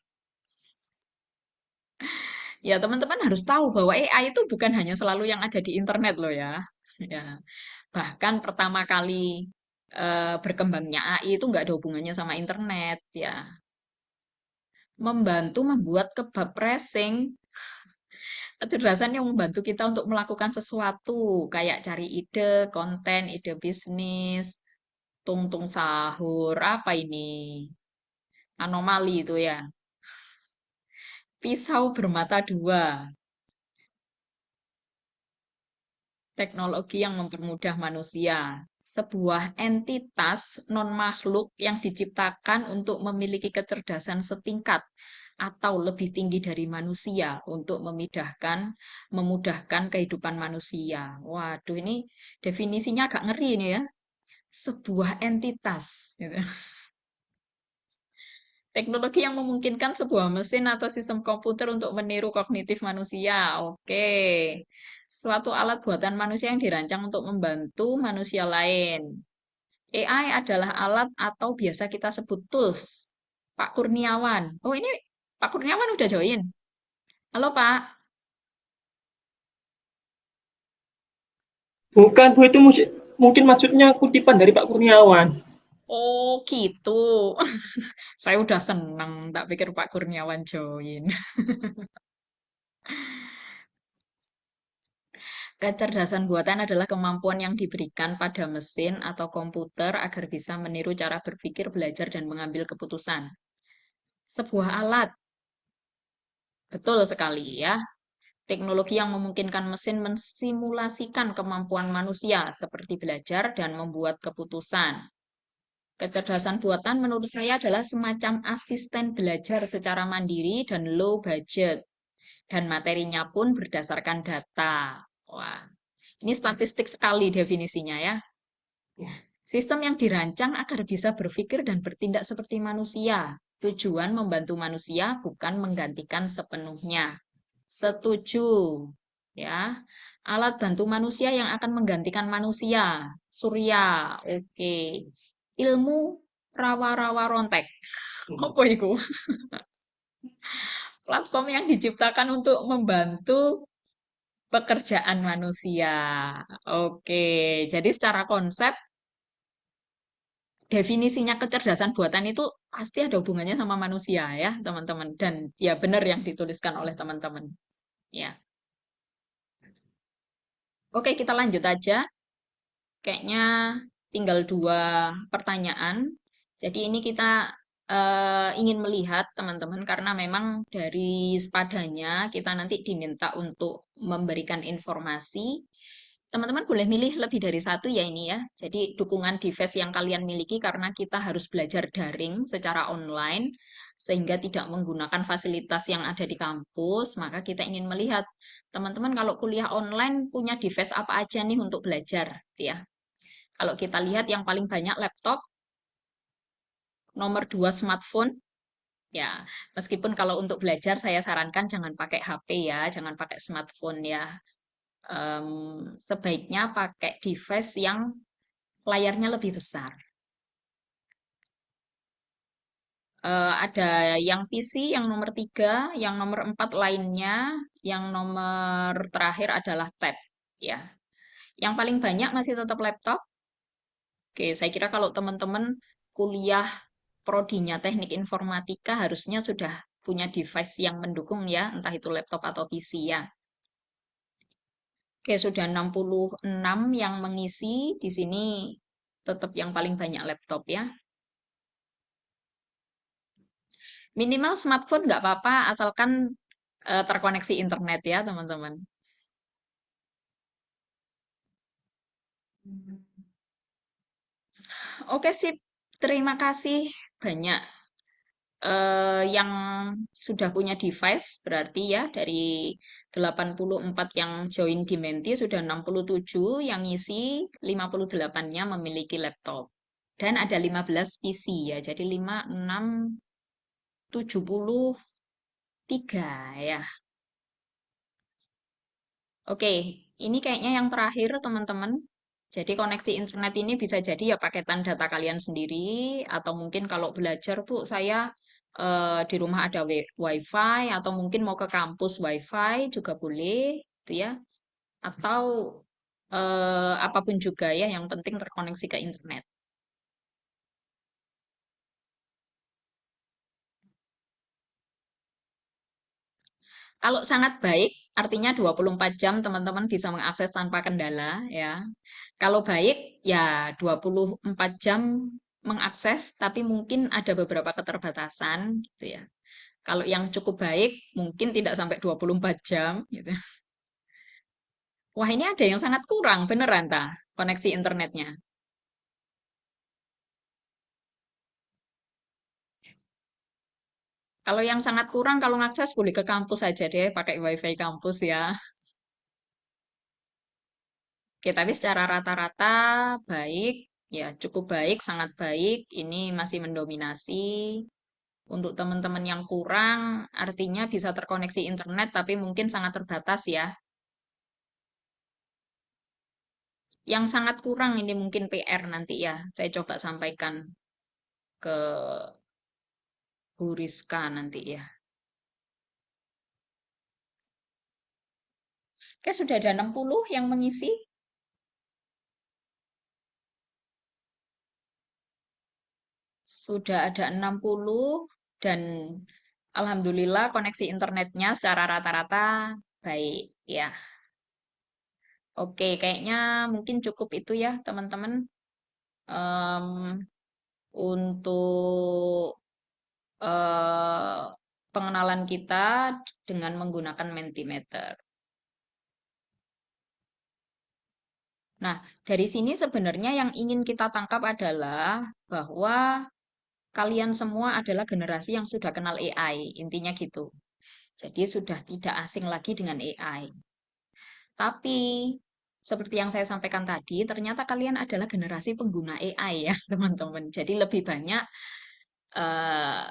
Ya, teman-teman harus tahu bahwa AI itu bukan hanya selalu yang ada di internet loh ya. Ya. Bahkan pertama kali berkembangnya AI itu nggak ada hubungannya sama internet ya. Membantu membuat kebab racing, kecerdasan yang membantu kita untuk melakukan sesuatu, kayak cari ide, konten, ide bisnis, tungtung sahur, apa ini? Anomali itu ya. Pisau bermata dua. Teknologi yang mempermudah manusia. Sebuah entitas non-makhluk yang diciptakan untuk memiliki kecerdasan setingkat atau lebih tinggi dari manusia untuk memudahkan kehidupan manusia. Waduh, ini definisinya agak ngeri ini ya. Sebuah entitas. Gitu. Teknologi yang memungkinkan sebuah mesin atau sistem komputer untuk meniru kognitif manusia. Oke. Suatu alat buatan manusia yang dirancang untuk membantu manusia lain. AI adalah alat atau biasa kita sebut tools. Pak Kurniawan. Oh, ini Pak Kurniawan udah join. Halo, Pak. Bukan, Bu, itu mungkin maksudnya kutipan dari Pak Kurniawan. Oh, gitu. Saya udah seneng, tak pikir Pak Kurniawan join. Kecerdasan buatan adalah kemampuan yang diberikan pada mesin atau komputer agar bisa meniru cara berpikir, belajar, dan mengambil keputusan. Sebuah alat, betul sekali ya. Teknologi yang memungkinkan mesin mensimulasikan kemampuan manusia seperti belajar dan membuat keputusan. Kecerdasan buatan menurut saya adalah semacam asisten belajar secara mandiri dan low budget. Dan materinya pun berdasarkan data. Wah, ini statistik sekali definisinya ya. Sistem yang dirancang agar bisa berpikir dan bertindak seperti manusia. Tujuan membantu manusia bukan menggantikan sepenuhnya. Setuju. Ya. Alat bantu manusia yang akan menggantikan manusia. Surya. Oke. Ilmu rawa-rawa rontek. Apa itu? Platform yang diciptakan untuk membantu pekerjaan manusia. Oke, jadi secara konsep, definisinya kecerdasan buatan itu pasti ada hubungannya sama manusia ya, teman-teman. Dan ya benar yang dituliskan oleh teman-teman. Ya. Oke, kita lanjut aja. Kayaknya tinggal 2 pertanyaan. Jadi ini kita ingin melihat teman-teman karena memang dari sepadanya kita nanti diminta untuk memberikan informasi. Teman-teman boleh milih lebih dari 1 ya ini ya. Jadi dukungan device yang kalian miliki karena kita harus belajar daring secara online sehingga tidak menggunakan fasilitas yang ada di kampus, maka kita ingin melihat teman-teman kalau kuliah online punya device apa aja nih untuk belajar, gitu ya. Kalau kita lihat yang paling banyak laptop, nomor 2 smartphone. Ya, meskipun kalau untuk belajar saya sarankan jangan pakai HP ya, jangan pakai smartphone ya. Sebaiknya pakai device yang layarnya lebih besar. Ada yang PC yang nomor 3, yang nomor 4 lainnya, yang nomor terakhir adalah tab. Ya, yang paling banyak masih tetap laptop. Oke, saya kira kalau teman-teman kuliah prodinya teknik informatika harusnya sudah punya device yang mendukung ya, entah itu laptop atau PC ya. Oke, sudah 66 yang mengisi, di sini tetap yang paling banyak laptop ya. Minimal smartphone nggak apa-apa, asalkan terkoneksi internet ya teman-teman. Oke sip, terima kasih banyak yang sudah punya device, berarti ya dari 84 yang join di Menti sudah 67 yang ngisi, 58-nya memiliki laptop. Dan ada 15 PC ya, jadi 5, 6, 73 ya. Oke, ini kayaknya yang terakhir teman-teman. Jadi koneksi internet ini bisa jadi ya paketan data kalian sendiri, atau mungkin kalau belajar Bu, saya di rumah ada wifi, atau mungkin mau ke kampus wifi juga boleh, gitu ya. Atau apapun juga ya, yang penting terkoneksi ke internet. Kalau sangat baik, artinya 24 jam teman-teman bisa mengakses tanpa kendala ya. Kalau baik, ya 24 jam mengakses, tapi mungkin ada beberapa keterbatasan gitu ya. Kalau yang cukup baik, mungkin tidak sampai 24 jam gitu. Wah, ini ada yang sangat kurang, beneran ta, koneksi internetnya. Kalau yang sangat kurang, kalau ngakses boleh ke kampus saja deh, pakai wifi kampus ya. Oke, tapi secara rata-rata baik, ya cukup baik, sangat baik. Ini masih mendominasi. Untuk teman-teman yang kurang, artinya bisa terkoneksi internet, tapi mungkin sangat terbatas ya. Yang sangat kurang ini mungkin PR nanti ya. Saya coba sampaikan ke Bu Rizka nanti ya. Oke, sudah ada 60 yang mengisi. Sudah ada 60 dan alhamdulillah koneksi internetnya secara rata-rata baik ya. Oke, kayaknya mungkin cukup itu ya teman-teman. Em, untuk eh, pengenalan kita dengan menggunakan Mentimeter. Nah, dari sini sebenarnya yang ingin kita tangkap adalah bahwa kalian semua adalah generasi yang sudah kenal AI, intinya gitu. Jadi sudah tidak asing lagi dengan AI. Tapi seperti yang saya sampaikan tadi, ternyata kalian adalah generasi pengguna AI ya, teman-teman. Jadi lebih banyak eh,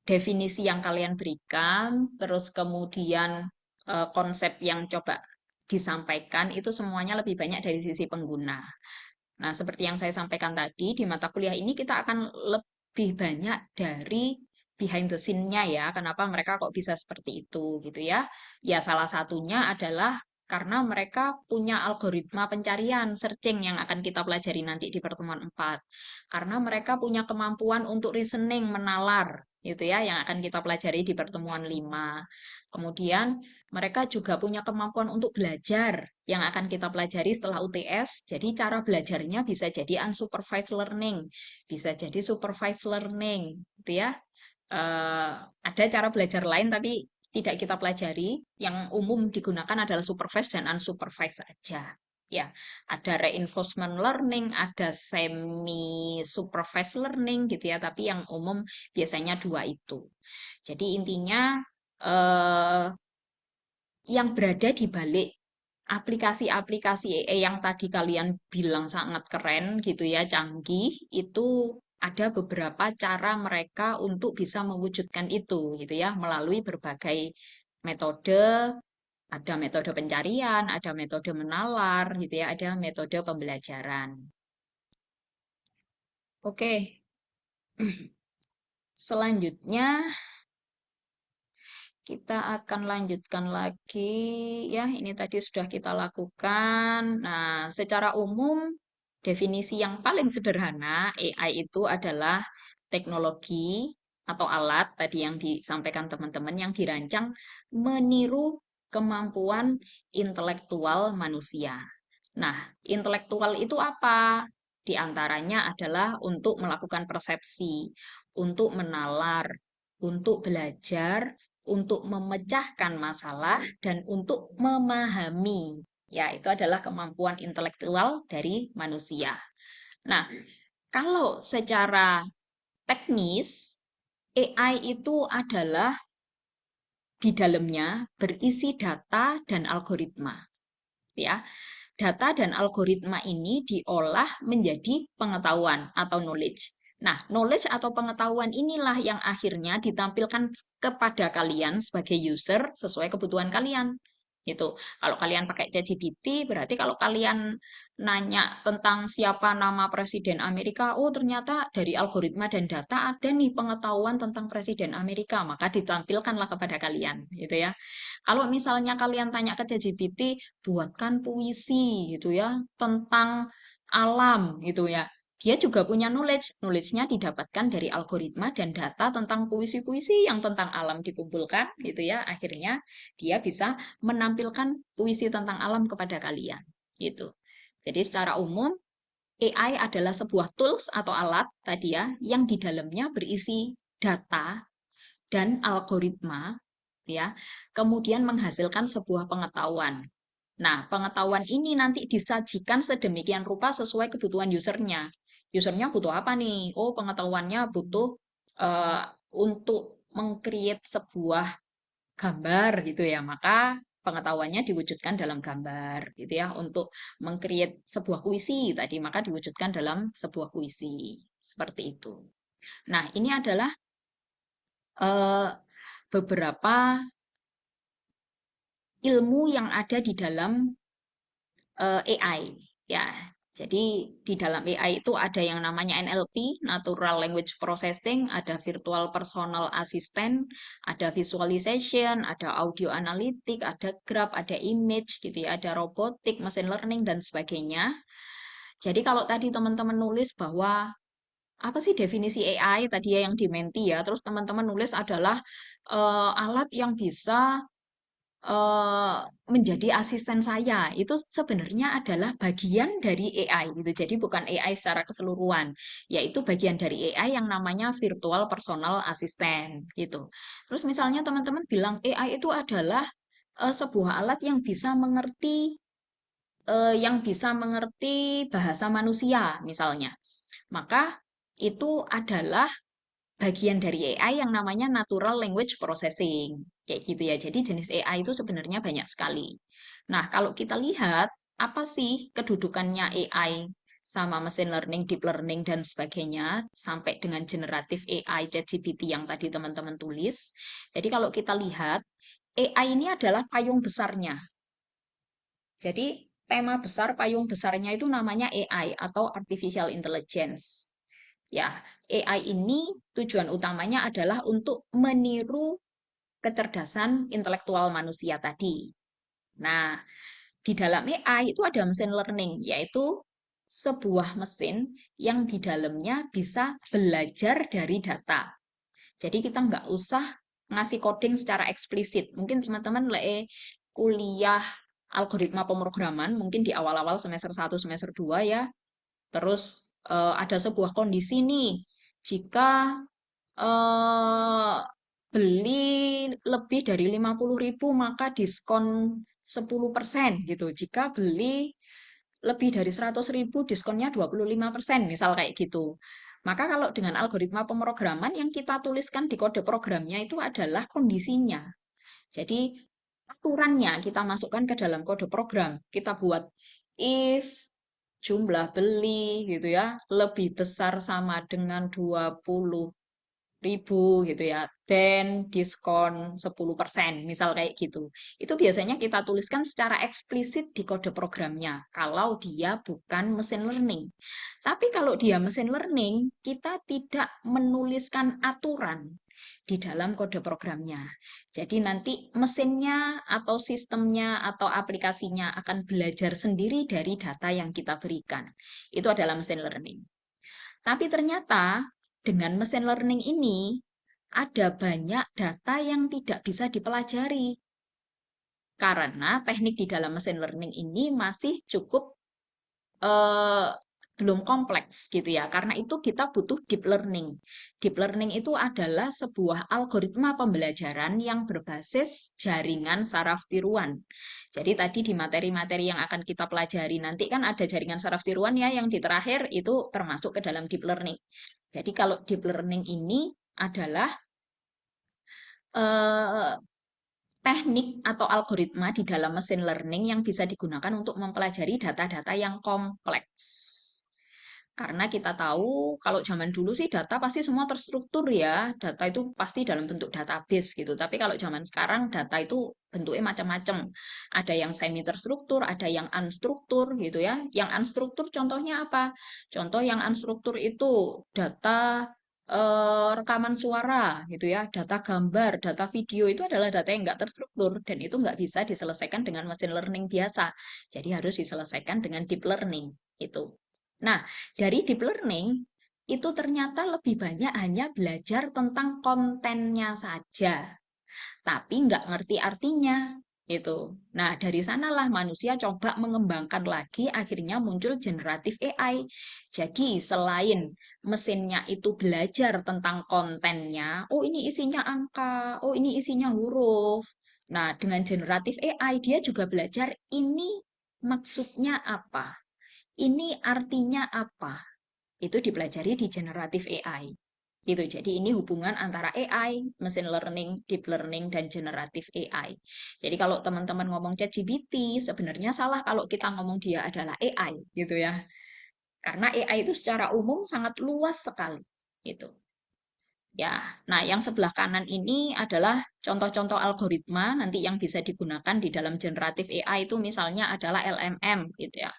definisi yang kalian berikan, terus kemudian konsep yang coba disampaikan itu semuanya lebih banyak dari sisi pengguna. Nah, seperti yang saya sampaikan tadi, di mata kuliah ini kita akan lebih banyak dari behind the scene-nya ya, kenapa mereka kok bisa seperti itu gitu ya. Ya, salah satunya adalah karena mereka punya algoritma pencarian, searching yang akan kita pelajari nanti di pertemuan 4. Karena mereka punya kemampuan untuk reasoning, menalar, itu ya, yang akan kita pelajari di pertemuan 5. Kemudian mereka juga punya kemampuan untuk belajar yang akan kita pelajari setelah UTS. Jadi cara belajarnya bisa jadi unsupervised learning, bisa jadi supervised learning, gitu ya. Ada cara belajar lain tapi tidak kita pelajari. Yang umum digunakan adalah supervised dan unsupervised saja. Ya, ada reinforcement learning, ada semi supervised learning gitu ya, tapi yang umum biasanya 2 itu. Jadi intinya yang berada di balik aplikasi-aplikasi AI yang tadi kalian bilang sangat keren gitu ya, canggih, itu ada beberapa cara mereka untuk bisa mewujudkan itu gitu ya, melalui berbagai metode, ada metode pencarian, ada metode menalar gitu ya, ada metode pembelajaran. Oke. Selanjutnya kita akan lanjutkan lagi ya, ini tadi sudah kita lakukan. Nah, secara umum definisi yang paling sederhana AI itu adalah teknologi atau alat tadi yang disampaikan teman-teman yang dirancang meniru kemampuan intelektual manusia. Nah, intelektual itu apa? Di antaranya adalah untuk melakukan persepsi, untuk menalar, untuk belajar, untuk memecahkan masalah, dan untuk memahami. Ya, itu adalah kemampuan intelektual dari manusia. Nah, kalau secara teknis, AI itu adalah di dalamnya berisi data dan algoritma. Ya, data dan algoritma ini diolah menjadi pengetahuan atau knowledge. Nah, knowledge atau pengetahuan inilah yang akhirnya ditampilkan kepada kalian sebagai user sesuai kebutuhan kalian. Itu. Kalau kalian pakai ChatGPT, berarti kalau kalian nanya tentang siapa nama Presiden Amerika, oh ternyata dari algoritma dan data ada nih pengetahuan tentang Presiden Amerika, maka ditampilkanlah kepada kalian, gitu ya. Kalau misalnya kalian tanya ke ChatGPT, buatkan puisi gitu ya tentang alam gitu ya. Dia juga punya knowledge. Knowledge-nya didapatkan dari algoritma dan data tentang puisi-puisi yang tentang alam dikumpulkan gitu ya. Akhirnya dia bisa menampilkan puisi tentang alam kepada kalian gitu. Jadi secara umum AI adalah sebuah tools atau alat tadi ya yang di dalamnya berisi data dan algoritma ya, kemudian menghasilkan sebuah pengetahuan. Nah, pengetahuan ini nanti disajikan sedemikian rupa sesuai kebutuhan usernya. Usernya butuh apa nih? Oh, pengetahuannya butuh untuk meng-create sebuah gambar gitu ya, maka pengetahuannya diwujudkan dalam gambar gitu ya. Untuk meng-create sebuah puisi tadi, maka diwujudkan dalam sebuah puisi. Seperti itu. Nah, ini adalah beberapa ilmu yang ada di dalam AI ya. Jadi di dalam AI itu ada yang namanya NLP, Natural Language Processing, ada Virtual Personal Assistant, ada Visualization, ada Audio Analytic, ada Graph, ada Image gitu ya, ada Robotic, Machine Learning dan sebagainya. Jadi kalau tadi teman-teman nulis bahwa apa sih definisi AI tadi ya yang di Menti ya, terus teman-teman nulis adalah alat yang bisa menjadi asisten saya, itu sebenarnya adalah bagian dari AI gitu. Jadi bukan AI secara keseluruhan, yaitu bagian dari AI yang namanya virtual personal assistant gitu. Terus misalnya teman-teman bilang AI itu adalah sebuah alat yang bisa mengerti bahasa manusia misalnya. Maka itu adalah bagian dari AI yang namanya Natural Language Processing. Kayak gitu ya. Jadi jenis AI itu sebenarnya banyak sekali. Nah, kalau kita lihat, apa sih kedudukannya AI sama machine learning, deep learning, dan sebagainya, sampai dengan generatif AI, ChatGPT yang tadi teman-teman tulis. Jadi kalau kita lihat, AI ini adalah payung besarnya. Jadi tema besar, payung besarnya itu namanya AI atau Artificial Intelligence. Ya, AI ini tujuan utamanya adalah untuk meniru kecerdasan intelektual manusia tadi. Nah, di dalam AI itu ada machine learning, yaitu sebuah mesin yang di dalamnya bisa belajar dari data. Jadi kita nggak usah ngasih coding secara eksplisit. Mungkin teman-teman kuliah algoritma pemrograman, mungkin di awal-awal semester 1, semester 2 ya. Terus ada sebuah kondisi nih, jika beli lebih dari 50.000 maka diskon 10% gitu. Jika beli lebih dari 100.000 diskonnya 25%, misal kayak gitu. Maka kalau dengan algoritma pemrograman yang kita tuliskan di kode programnya itu adalah kondisinya. Jadi aturannya kita masukkan ke dalam kode program. Kita buat if jumlah beli gitu ya lebih besar sama dengan 20.000 gitu ya, dan diskon 10%, misal kayak gitu. Itu biasanya kita tuliskan secara eksplisit di kode programnya, kalau dia bukan mesin learning. Tapi kalau dia mesin learning, kita tidak menuliskan aturan di dalam kode programnya. Jadi nanti mesinnya atau sistemnya atau aplikasinya akan belajar sendiri dari data yang kita berikan. Itu adalah mesin learning. Tapi ternyata dengan mesin learning ini ada banyak data yang tidak bisa dipelajari. Karena teknik di dalam mesin learning ini masih cukup belum kompleks gitu ya. Karena itu kita butuh deep learning. Deep learning itu adalah sebuah algoritma pembelajaran yang berbasis jaringan saraf tiruan. Jadi tadi di materi-materi yang akan kita pelajari nanti kan ada jaringan saraf tiruan ya, yang di terakhir itu termasuk ke dalam deep learning. Jadi kalau deep learning ini adalah teknik atau algoritma di dalam mesin learning yang bisa digunakan untuk mempelajari data-data yang kompleks. Karena kita tahu kalau zaman dulu sih data pasti semua terstruktur ya. Data itu pasti dalam bentuk database gitu. Tapi kalau zaman sekarang data itu bentuknya macam-macam. Ada yang semi terstruktur, ada yang unstruktur gitu ya. Yang unstruktur contohnya apa? Contoh yang unstruktur itu data rekaman suara gitu ya, data gambar, data video itu adalah data yang nggak terstruktur dan itu nggak bisa diselesaikan dengan machine learning biasa. Jadi harus diselesaikan dengan deep learning itu. Nah, dari deep learning itu ternyata lebih banyak hanya belajar tentang kontennya saja, tapi nggak ngerti artinya. Itu. Nah, dari sanalah manusia coba mengembangkan lagi, akhirnya muncul generatif AI. Jadi, selain mesinnya itu belajar tentang kontennya, oh ini isinya angka, oh ini isinya huruf. Nah, dengan generatif AI, dia juga belajar ini maksudnya apa, ini artinya apa. Itu dipelajari di generatif AI. Gitu. Jadi ini hubungan antara AI, machine learning, deep learning, dan generatif AI. Jadi kalau teman-teman ngomong ChatGPT, sebenarnya salah kalau kita ngomong dia adalah AI, gitu ya. Karena AI itu secara umum sangat luas sekali. Gitu. Ya, nah yang sebelah kanan ini adalah contoh-contoh algoritma nanti yang bisa digunakan di dalam generatif AI itu misalnya adalah LMM gitu ya.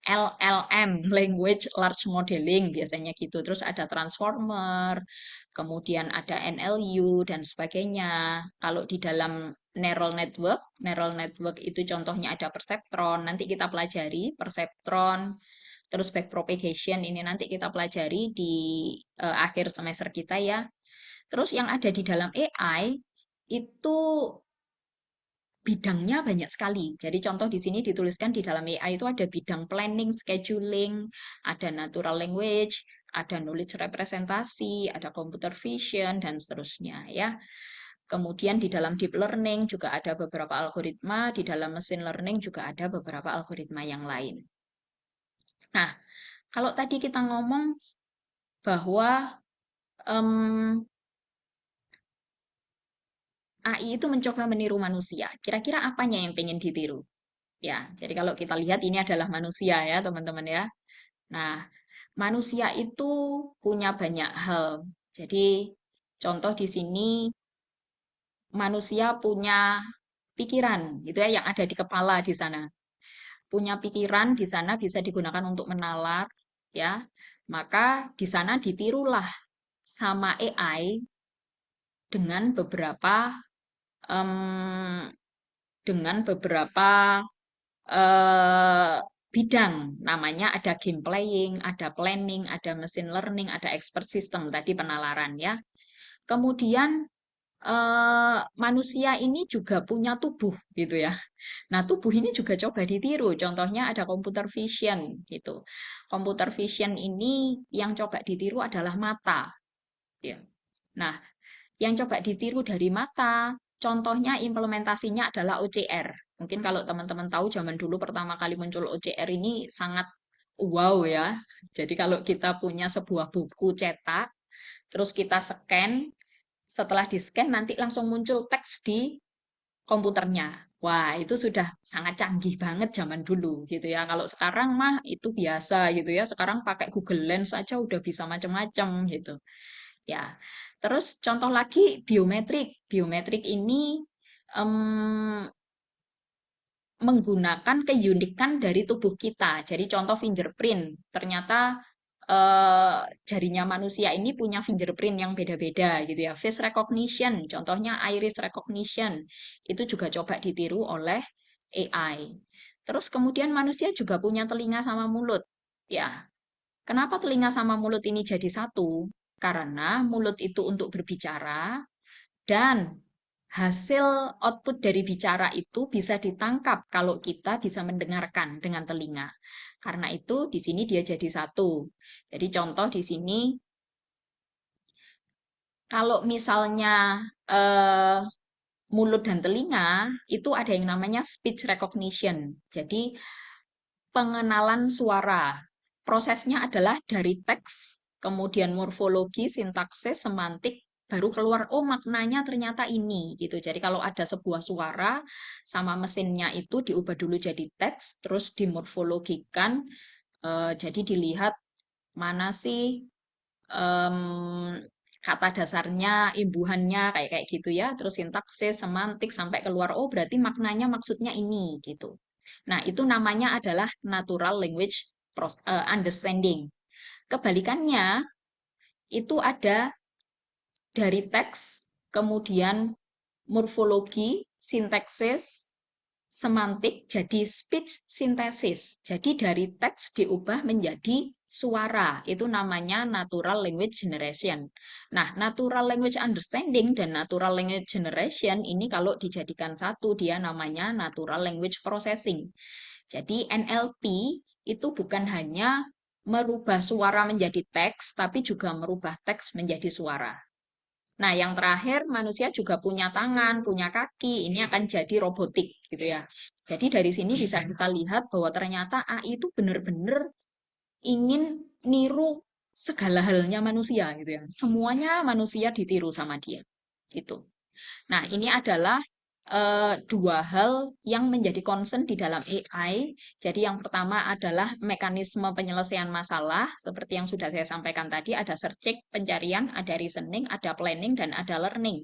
LLM, Language Large Modeling biasanya gitu. Terus ada transformer, kemudian ada NLU dan sebagainya. Kalau di dalam neural network itu contohnya ada perceptron. Nanti kita pelajari perceptron, terus backpropagation ini nanti kita pelajari di akhir semester kita ya. Terus yang ada di dalam AI itu bidangnya banyak sekali. Jadi contoh di sini dituliskan di dalam AI itu ada bidang planning, scheduling, ada natural language, ada knowledge representasi, ada computer vision, dan seterusnya ya. Kemudian di dalam deep learning juga ada beberapa algoritma, di dalam machine learning juga ada beberapa algoritma yang lain. Nah, kalau tadi kita ngomong bahwa AI itu mencoba meniru manusia. Kira-kira apanya yang pengen ditiru? Ya, jadi kalau kita lihat ini adalah manusia ya, teman-teman ya. Nah, manusia itu punya banyak hal. Jadi, contoh di sini manusia punya pikiran, gitu ya, yang ada di kepala di sana. Punya pikiran di sana bisa digunakan untuk menalar, ya. Maka di sana ditirulah sama AI dengan beberapa bidang. Namanya ada game playing, ada planning, ada machine learning, ada expert system, tadi penalaran ya. Kemudian manusia ini juga punya tubuh gitu ya. Nah, tubuh ini juga coba ditiru. Contohnya ada computer vision gitu. Computer vision ini yang coba ditiru adalah mata. Ya. Nah, yang coba ditiru dari mata, contohnya implementasinya adalah OCR. Mungkin kalau teman-teman tahu zaman dulu pertama kali muncul OCR ini sangat wow ya. Jadi kalau kita punya sebuah buku cetak, terus kita scan, setelah di-scan nanti langsung muncul teks di komputernya. Wah, itu sudah sangat canggih banget zaman dulu gitu ya. Kalau sekarang mah itu biasa gitu ya. Sekarang pakai Google Lens aja udah bisa macam-macam gitu. Ya. Terus contoh lagi biometrik. Biometrik ini menggunakan keunikan dari tubuh kita. Jadi contoh fingerprint. Ternyata jarinya manusia ini punya fingerprint yang beda-beda gitu ya. Face recognition, contohnya iris recognition, itu juga coba ditiru oleh AI. Terus kemudian manusia juga punya telinga sama mulut. Ya, kenapa telinga sama mulut ini jadi satu? Karena mulut itu untuk berbicara dan hasil output dari bicara itu bisa ditangkap kalau kita bisa mendengarkan dengan telinga. Karena itu di sini dia jadi satu. Jadi contoh di sini, kalau misalnya mulut dan telinga, itu ada yang namanya speech recognition. Jadi pengenalan suara. Prosesnya adalah dari teks, kemudian morfologi, sintaksis, semantik, baru keluar, oh maknanya ternyata ini gitu. Jadi kalau ada sebuah suara sama mesinnya itu diubah dulu jadi teks, terus dimorfologikan, jadi dilihat mana sih kata dasarnya, imbuhannya kayak kayak gitu ya, terus sintaksis, semantik sampai keluar, oh berarti maknanya maksudnya ini gitu. Nah, itu namanya adalah natural language understanding. Kebalikannya, itu ada dari teks, kemudian morfologi, sintaksis, semantik, jadi speech synthesis. Jadi dari teks diubah menjadi suara. Itu namanya natural language generation. Nah, natural language understanding dan natural language generation ini kalau dijadikan satu, dia namanya natural language processing. Jadi NLP itu bukan hanya merubah suara menjadi teks, tapi juga merubah teks menjadi suara. Nah, yang terakhir, manusia juga punya tangan, punya kaki, ini akan jadi robotik gitu ya. Jadi dari sini bisa kita lihat bahwa ternyata AI itu benar-benar ingin niru segala halnya manusia gitu ya. Semuanya manusia ditiru sama dia. Gitu. Nah, ini adalah dua hal yang menjadi concern di dalam AI. Jadi yang pertama adalah mekanisme penyelesaian masalah, seperti yang sudah saya sampaikan tadi, ada searching, pencarian, ada reasoning, ada planning, dan ada learning.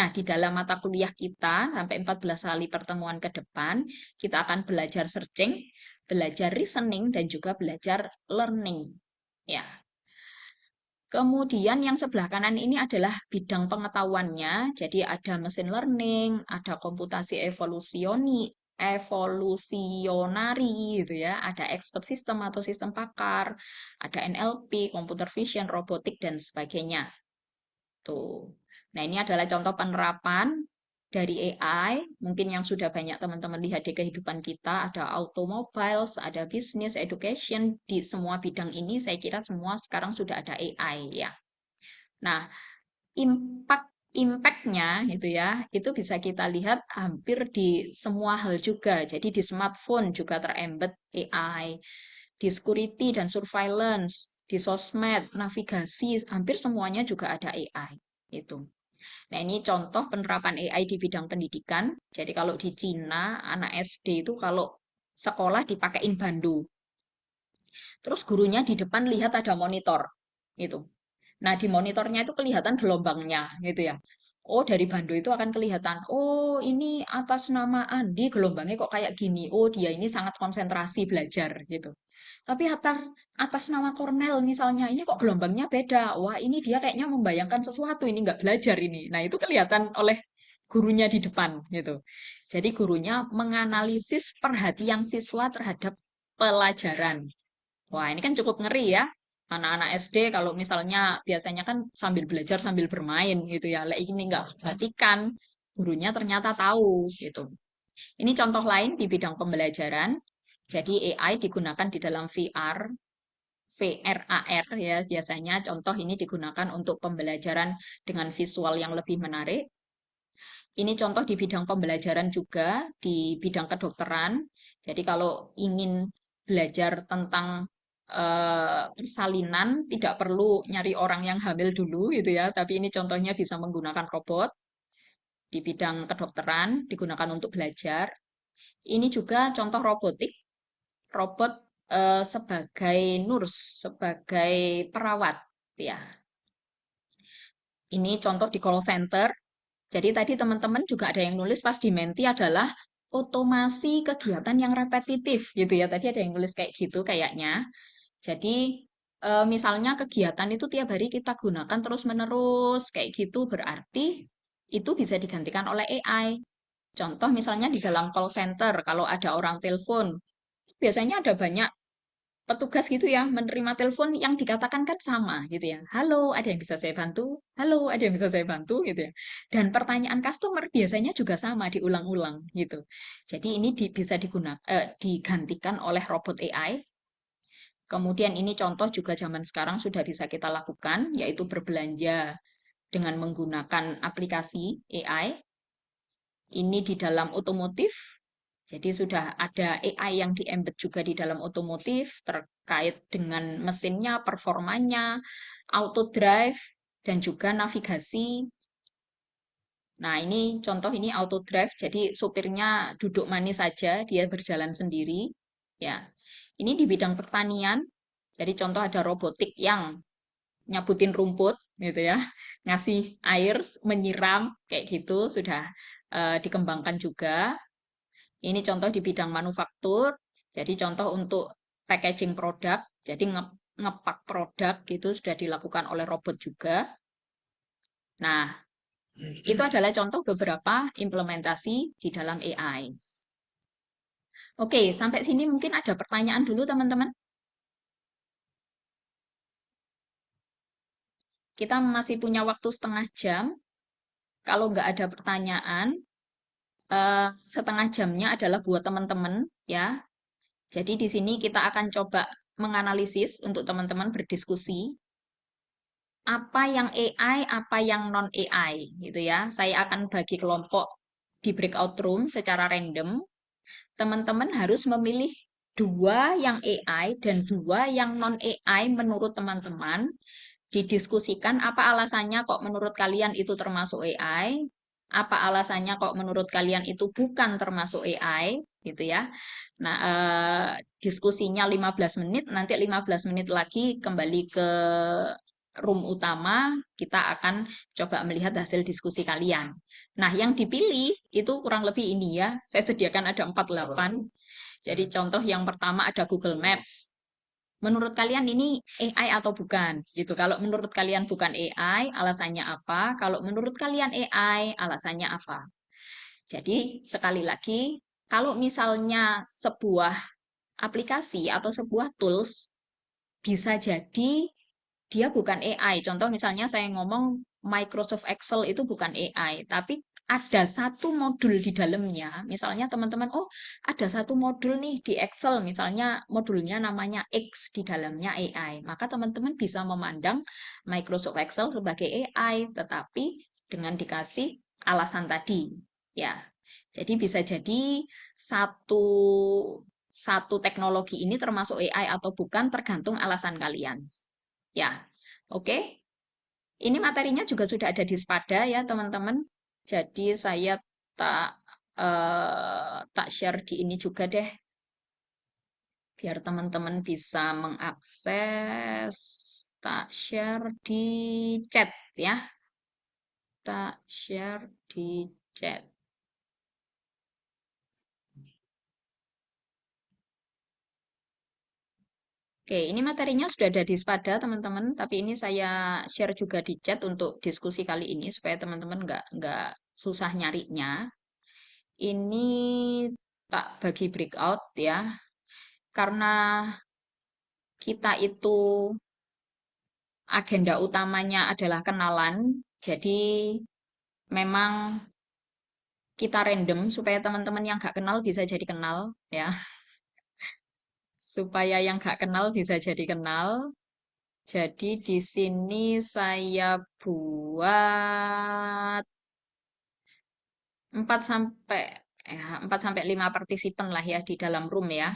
Nah, di dalam mata kuliah kita, sampai 14 kali pertemuan ke depan, kita akan belajar searching, belajar reasoning, dan juga belajar learning. Ya, kemudian yang sebelah kanan ini adalah bidang pengetahuannya. Jadi ada machine learning, ada komputasi evolusionari gitu ya, ada expert system atau sistem pakar, ada NLP, computer vision, robotik dan sebagainya. Tuh. Nah, ini adalah contoh penerapan dari AI, mungkin yang sudah banyak teman-teman lihat di kehidupan kita, ada automobiles, ada business, education, di semua bidang ini saya kira semua sekarang sudah ada AI ya. Nah, impact-nya gitu ya, itu bisa kita lihat hampir di semua hal juga. Jadi di smartphone juga terembed AI, di security dan surveillance, di sosmed, navigasi, hampir semuanya juga ada AI. Itu. Nah, ini contoh penerapan AI di bidang pendidikan. Jadi kalau di Cina, anak SD itu kalau sekolah dipakein bandu. Terus gurunya di depan lihat ada monitor. Gitu. Nah, di monitornya itu kelihatan gelombangnya, gitu ya. Oh, dari bandu itu akan kelihatan, oh ini atas nama Andi gelombangnya kok kayak gini. Oh, dia ini sangat konsentrasi belajar, gitu. Tapi atas nama Cornell misalnya, ini kok gelombangnya beda. Wah, ini dia kayaknya membayangkan sesuatu, ini nggak belajar ini. Nah, itu kelihatan oleh gurunya di depan, gitu. Jadi gurunya menganalisis perhatian siswa terhadap pelajaran. Wah, ini kan cukup ngeri ya. Anak-anak SD kalau misalnya biasanya kan sambil belajar sambil bermain gitu ya. Lah ini nggak perhatikan, gurunya ternyata tahu gitu. Ini contoh lain di bidang pembelajaran. Jadi AI digunakan di dalam VR, VRAR ya biasanya. Contoh ini digunakan untuk pembelajaran dengan visual yang lebih menarik. Ini contoh di bidang pembelajaran juga, di bidang kedokteran. Jadi kalau ingin belajar tentang persalinan, tidak perlu nyari orang yang hamil dulu gitu ya. Tapi ini contohnya bisa menggunakan robot di bidang kedokteran, digunakan untuk belajar. Ini juga contoh robotik, robot sebagai nurse, sebagai perawat ya. Ini contoh di call center. Jadi tadi teman-teman juga ada yang nulis pas di Menti adalah otomasi kegiatan yang repetitif gitu ya. Tadi ada yang nulis kayak gitu kayaknya. Jadi misalnya kegiatan itu tiap hari kita gunakan terus-menerus kayak gitu berarti itu bisa digantikan oleh AI. Contoh misalnya di dalam call center kalau ada orang telepon biasanya ada banyak petugas gitu ya menerima telepon yang dikatakan kan sama gitu ya. Halo, ada yang bisa saya bantu? Halo, ada yang bisa saya bantu gitu ya. Dan pertanyaan customer biasanya juga sama diulang-ulang gitu. Jadi ini bisa digantikan oleh robot AI. Kemudian ini contoh juga zaman sekarang sudah bisa kita lakukan yaitu berbelanja dengan menggunakan aplikasi AI. Ini di dalam otomotif. Jadi sudah ada AI yang di-embed juga di dalam otomotif terkait dengan mesinnya, performanya, auto drive, dan juga navigasi. Nah, ini contoh ini auto drive, jadi supirnya duduk manis saja, dia berjalan sendiri. Ya, ini di bidang pertanian. Jadi contoh ada robotik yang nyabutin rumput gitu ya, ngasih air, menyiram kayak gitu sudah dikembangkan juga. Ini contoh di bidang manufaktur. Jadi contoh untuk packaging produk, jadi ngepak produk gitu sudah dilakukan oleh robot juga. Nah, itu adalah contoh beberapa implementasi di dalam AI. Oke, sampai sini mungkin ada pertanyaan dulu teman-teman. Kita masih punya waktu setengah jam. Kalau nggak ada pertanyaan, setengah jamnya adalah buat teman-teman ya. Jadi di sini kita akan coba menganalisis untuk teman-teman berdiskusi apa yang AI, apa yang non AI gitu ya. Saya akan bagi kelompok di breakout room secara random. Teman-teman harus memilih 2 yang AI dan 2 yang non AI menurut teman-teman. Didiskusikan apa alasannya kok menurut kalian itu termasuk AI, apa alasannya kok menurut kalian itu bukan termasuk AI, gitu ya. Nah, diskusinya 15 menit, nanti 15 menit lagi kembali ke room utama, kita akan coba melihat hasil diskusi kalian. Nah, yang dipilih itu kurang lebih ini ya, saya sediakan ada 48. Jadi contoh yang pertama ada Google Maps. Menurut kalian ini AI atau bukan? Gitu. Kalau menurut kalian bukan AI, alasannya apa? Kalau menurut kalian AI, alasannya apa? Jadi, sekali lagi, kalau misalnya sebuah aplikasi atau sebuah tools bisa jadi dia bukan AI. Contoh misalnya saya ngomong Microsoft Excel itu bukan AI, tapi ada satu modul di dalamnya. Misalnya teman-teman, oh ada satu modul nih di Excel, misalnya modulnya namanya X di dalamnya AI. Maka teman-teman bisa memandang Microsoft Excel sebagai AI, tetapi dengan dikasih alasan tadi. Ya, jadi bisa jadi satu teknologi ini termasuk AI atau bukan tergantung alasan kalian. Ya, oke. Ini materinya juga sudah ada di Spada ya, teman-teman. Jadi saya tak share di ini juga deh, biar teman-teman bisa mengakses. Tak share di chat ya. Tak share di chat. Oke, ini materinya sudah ada di Spada, teman-teman. Tapi ini saya share juga di chat untuk diskusi kali ini supaya teman-teman nggak susah nyarinya. Ini tak bagi breakout ya, karena kita itu agenda utamanya adalah kenalan. Jadi memang kita random supaya teman-teman yang nggak kenal bisa jadi kenal ya. Supaya yang nggak kenal bisa jadi kenal. Jadi di sini saya buat 4 sampai 4 sampai 5 partisipan lah ya di dalam room ya.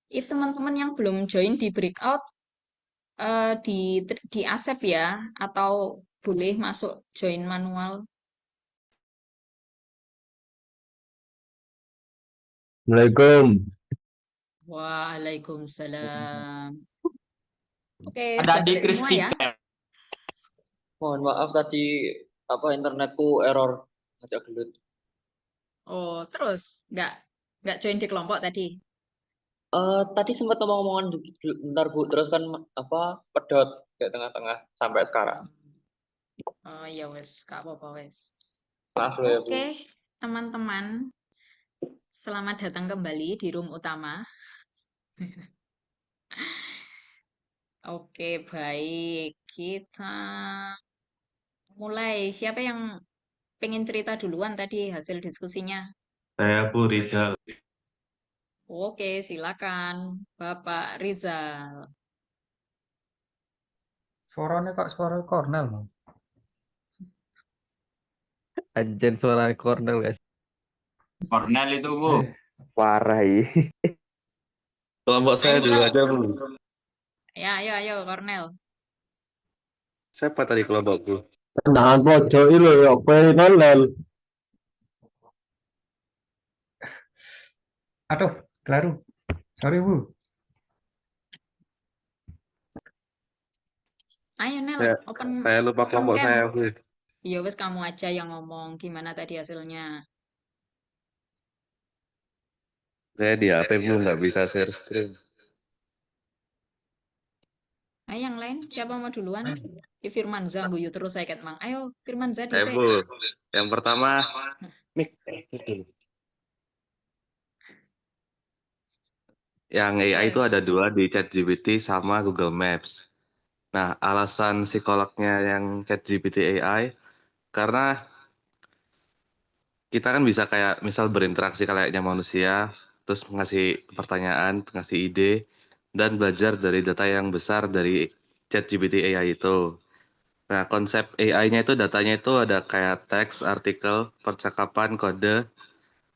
Itu teman-teman yang belum join di breakout di accept ya atau boleh masuk join manual. Assalamualaikum. Waalaikumsalam. Oke, Ada sudah di balik semua ya. Kristika. Mohon maaf tadi internetku error agak gelut. Oh, terus nggak join di kelompok tadi. Tadi sempat ngomong-ngomongan bentar Bu, terus kan pedot di tengah-tengah sampai sekarang. Oh ya wes, Kak apa-apa wes. Maaf loh ya Bu. Oke, teman-teman, selamat datang kembali di room utama. Oke, baik. Kita mulai. Siapa yang pengen cerita duluan tadi hasil diskusinya? Saya Bu Rizal. Oke, silakan, Bapak Rizal. Suaranya kok suara Cornel, Bang. Anjen suara Cornel guys. Cornel itu, Bu. Parah ini. Kelompok saya dulu aja Bu. Ya, ayo, Cornel. Siapa tadi kelompokku? Tendangan pojok itu ya, penel. Aduh, kelaru. Sorry, Bu. Ayo, Nel, open Saya lupa kelompok cam. saya Bu. Iya, wes kamu aja yang ngomong gimana tadi hasilnya. Saya di HP Bu, nggak bisa share screen. Ayo yang lain, siapa mau duluan? Si Firmanza guyu terus saya ket mang. Ayo, Firmanza Saya dhisik. Bu, yang pertama mic. Yang AI itu Yes. ada dua di ChatGPT sama Google Maps. Nah, alasan psikolognya yang ChatGPT AI karena kita kan bisa kayak misal berinteraksi kayaknya manusia, terus ngasih pertanyaan, ngasih ide, dan belajar dari data yang besar dari ChatGPT AI itu. Nah, konsep AI-nya itu datanya itu ada kayak teks, artikel, percakapan, kode,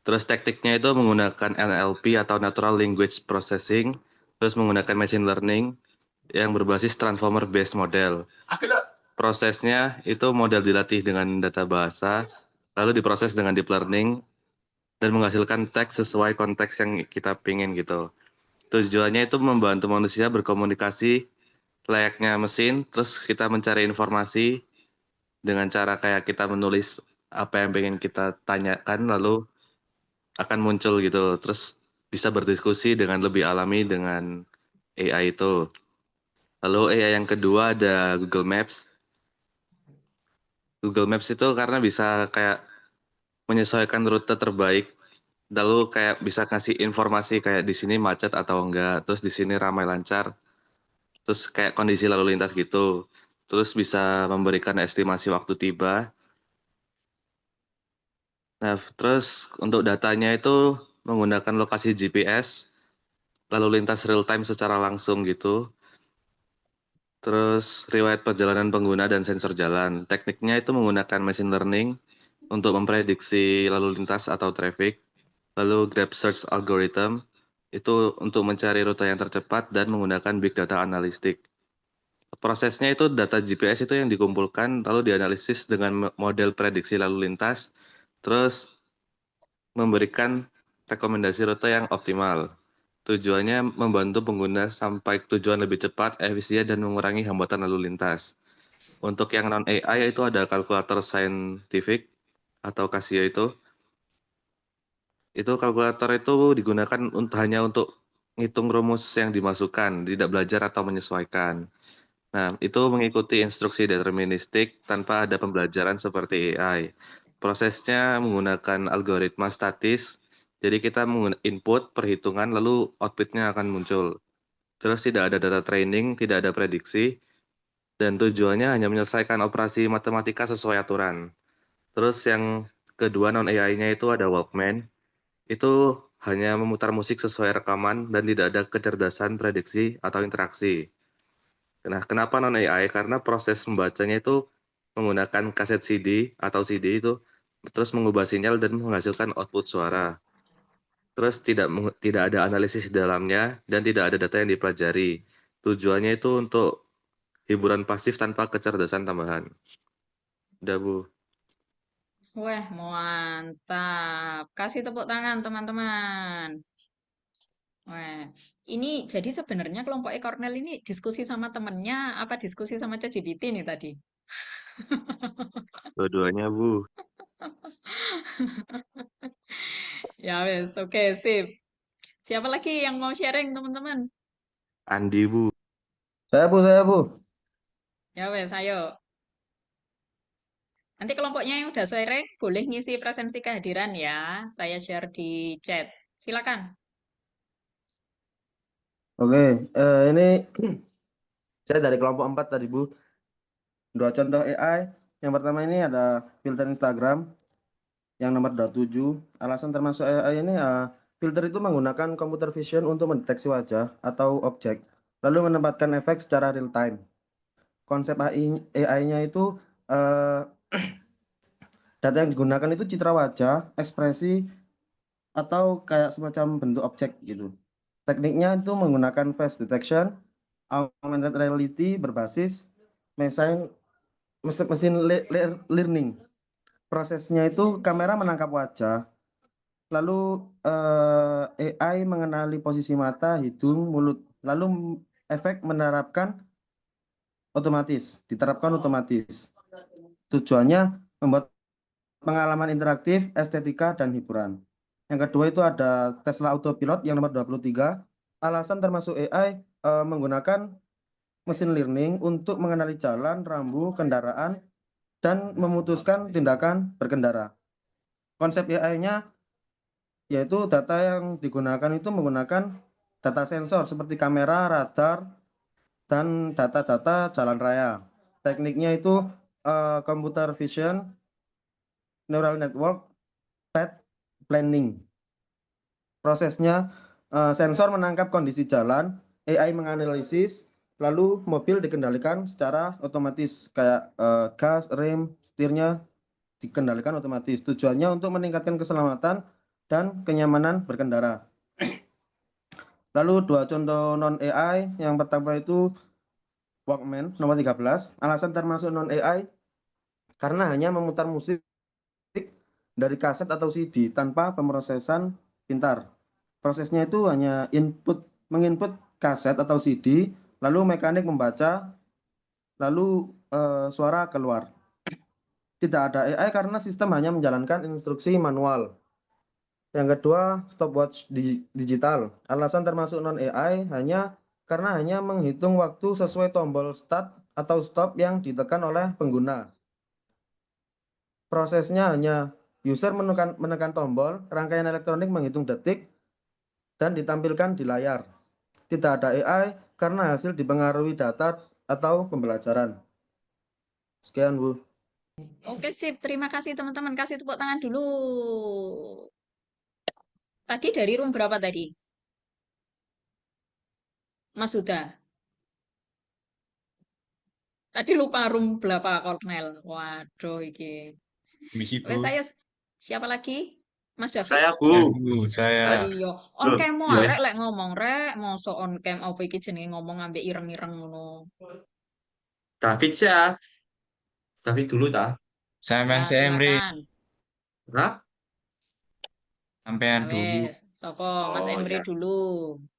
terus tekniknya itu menggunakan NLP atau Natural Language Processing, terus menggunakan machine learning yang berbasis transformer based model. Prosesnya itu model dilatih dengan data bahasa, lalu diproses dengan deep learning, dan menghasilkan teks sesuai konteks yang kita pingin gitu. Tujuannya itu membantu manusia berkomunikasi layaknya mesin, terus kita mencari informasi dengan cara kayak kita menulis apa yang pengen kita tanyakan, lalu akan muncul gitu. Terus bisa berdiskusi dengan lebih alami dengan AI itu. Lalu AI yang kedua ada Google Maps. Google Maps itu karena bisa kayak menyesuaikan rute terbaik, lalu kayak bisa kasih informasi kayak di sini macet atau enggak, terus di sini ramai lancar, terus kayak kondisi lalu lintas gitu. Terus bisa memberikan estimasi waktu tiba. Nah, terus untuk datanya itu menggunakan lokasi GPS, lalu lintas real time secara langsung gitu. Terus riwayat perjalanan pengguna dan sensor jalan. Tekniknya itu menggunakan machine learning untuk memprediksi lalu lintas atau traffic. Lalu Grab Search Algorithm itu untuk mencari rute yang tercepat dan menggunakan big data analistik. Prosesnya itu data GPS itu yang dikumpulkan lalu dianalisis dengan model prediksi lalu lintas, terus memberikan rekomendasi rute yang optimal. Tujuannya membantu pengguna sampai ke tujuan lebih cepat, efisien, dan mengurangi hambatan lalu lintas. Untuk yang non-AI itu ada kalkulator saintifik atau Casio itu. Itu kalkulator itu digunakan hanya untuk ngitung rumus yang dimasukkan, tidak belajar atau menyesuaikan. Nah, itu mengikuti instruksi deterministik tanpa ada pembelajaran seperti AI. Prosesnya menggunakan algoritma statis, jadi kita input perhitungan lalu outputnya akan muncul. terus tidak ada data training, tidak ada prediksi, dan tujuannya hanya menyelesaikan operasi matematika sesuai aturan. Terus yang kedua non-AI-nya itu ada Walkman, itu hanya memutar musik sesuai rekaman dan tidak ada kecerdasan prediksi atau interaksi. Nah, kenapa non-AI? Karena proses membacanya itu menggunakan kaset CD atau CD itu, terus mengubah sinyal dan menghasilkan output suara. Terus tidak ada analisis di dalamnya dan tidak ada data yang dipelajari. Tujuannya itu untuk hiburan pasif tanpa kecerdasan tambahan. Udah, Bu. Wah, mantap. Kasih tepuk tangan, teman-teman. Wah, ini jadi sebenarnya kelompok Cornell ini diskusi sama temennya, apa diskusi sama ChatGPT nih tadi? Dua-duanya, Bu. Ya wes, oke, sip. Siapa lagi yang mau sharing, teman-teman? Andi, Bu. Saya Bu. Ya wes, ayo. Nanti kelompoknya yang udah sharing boleh ngisi presensi kehadiran ya. Saya share di chat. Silakan. Oke, ini saya dari kelompok 4 tadi Bu. 2 contoh AI. Yang pertama ini ada filter Instagram. Yang nomor 27. Alasan termasuk AI ini filter itu menggunakan computer vision untuk mendeteksi wajah atau objek, lalu menempatkan efek secara real time. Konsep AI-nya itu data yang digunakan itu citra wajah, ekspresi, atau kayak semacam bentuk objek gitu. Tekniknya itu menggunakan face detection, augmented reality berbasis mesin learning. Prosesnya itu kamera menangkap wajah, lalu AI mengenali posisi mata, hidung, mulut, lalu efek diterapkan otomatis. Tujuannya membuat pengalaman interaktif, estetika, dan hiburan. Yang kedua itu ada Tesla Autopilot yang nomor 23. Alasan termasuk AI menggunakan mesin learning untuk mengenali jalan, rambu, kendaraan, dan memutuskan tindakan berkendara. Konsep AI-nya yaitu data yang digunakan itu menggunakan data sensor seperti kamera, radar, dan data-data jalan raya. Tekniknya itu computer vision, neural network, path planning. Prosesnya sensor menangkap kondisi jalan, AI menganalisis, lalu mobil dikendalikan secara otomatis kayak gas, rem, setirnya dikendalikan otomatis. Tujuannya untuk meningkatkan keselamatan dan kenyamanan berkendara. Lalu 2 contoh non AI, yang pertama itu Walkman nomor 13. Alasan termasuk non AI karena hanya memutar musik dari kaset atau CD tanpa pemrosesan pintar. Prosesnya itu hanya menginput kaset atau CD, lalu mekanik membaca, lalu suara keluar. Tidak ada AI karena sistem hanya menjalankan instruksi manual. Yang kedua, stopwatch digital. Alasan termasuk non AI karena hanya menghitung waktu sesuai tombol start atau stop yang ditekan oleh pengguna. Prosesnya hanya user menekan tombol, rangkaian elektronik menghitung detik, dan ditampilkan di layar. Tidak ada AI karena hasil dipengaruhi data atau pembelajaran. Sekian, Bu. Oke, sip. Terima kasih, teman-teman. Kasih tepuk tangan dulu. Tadi dari room berapa tadi? Mas Huda. Tadi lupa room berapa, Cornell. Waduh, iki. Misi, Oke, Bu. siapa lagi? Mas David? Saya, Bu. Saya. Iya, on Loh, cam mau iya. arek lek ngomong rek, mosok on cam apa iki jenenge ngomong ambek ireng-ireng ngono. David ya. David dulu dah. Sampean Ya, si Emri. silakan. Hah? Sampean Ya dulu. wes, sapa? Mas Oh, Emri ya. dulu.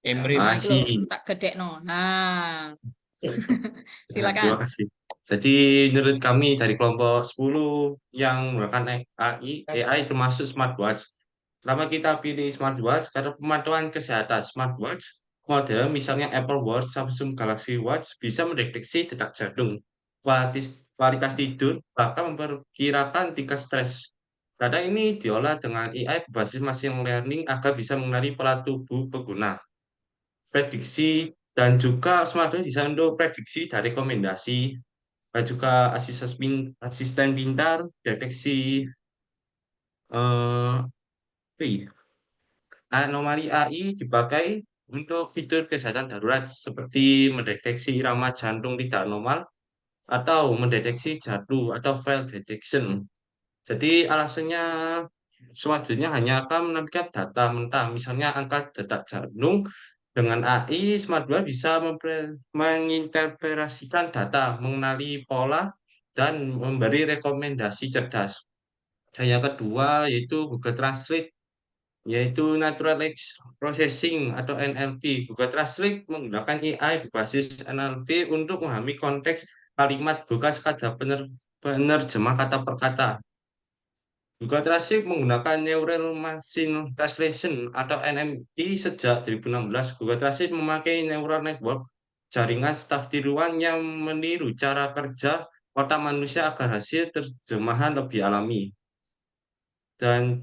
Emri, Nah, iki lho Masih. tak gedekno. Nah, Terima silakan. kasih. Jadi menurut kami dari kelompok 10 yang menggunakan AI termasuk smartwatch. Pertama kita pilih smartwatch karena pemantauan kesehatan smartwatch model misalnya Apple Watch, Samsung Galaxy Watch bisa mendeteksi detak jantung, kualitas tidur, bahkan memperkirakan tingkat stres. Data ini diolah dengan AI berbasis machine learning agar bisa mengenali pola tubuh pengguna. Prediksi Dan juga smartwatch bisa untuk prediksi dan rekomendasi, dan juga asisten pintar, deteksi eh, anomali AI dipakai untuk fitur kesehatan darurat seperti mendeteksi irama jantung tidak normal atau mendeteksi jatuh atau fail detection. Jadi alasannya selanjutnya hanya akan menampilkan data mentah, misalnya angka detak jantung. Dengan AI, smartwatch bisa menginterpretasikan data, mengenali pola, dan memberi rekomendasi cerdas. Dan yang kedua yaitu Google Translate, yaitu Natural Language Processing atau NLP. Google Translate menggunakan AI berbasis NLP untuk memahami konteks kalimat, bukan sekadar penerjemah kata per kata. Google Translate menggunakan Neural Machine Translation atau NMT sejak 2016. Google Translate memakai neural network jaringan staf tiruan yang meniru cara kerja otak manusia agar hasil terjemahan lebih alami. Dan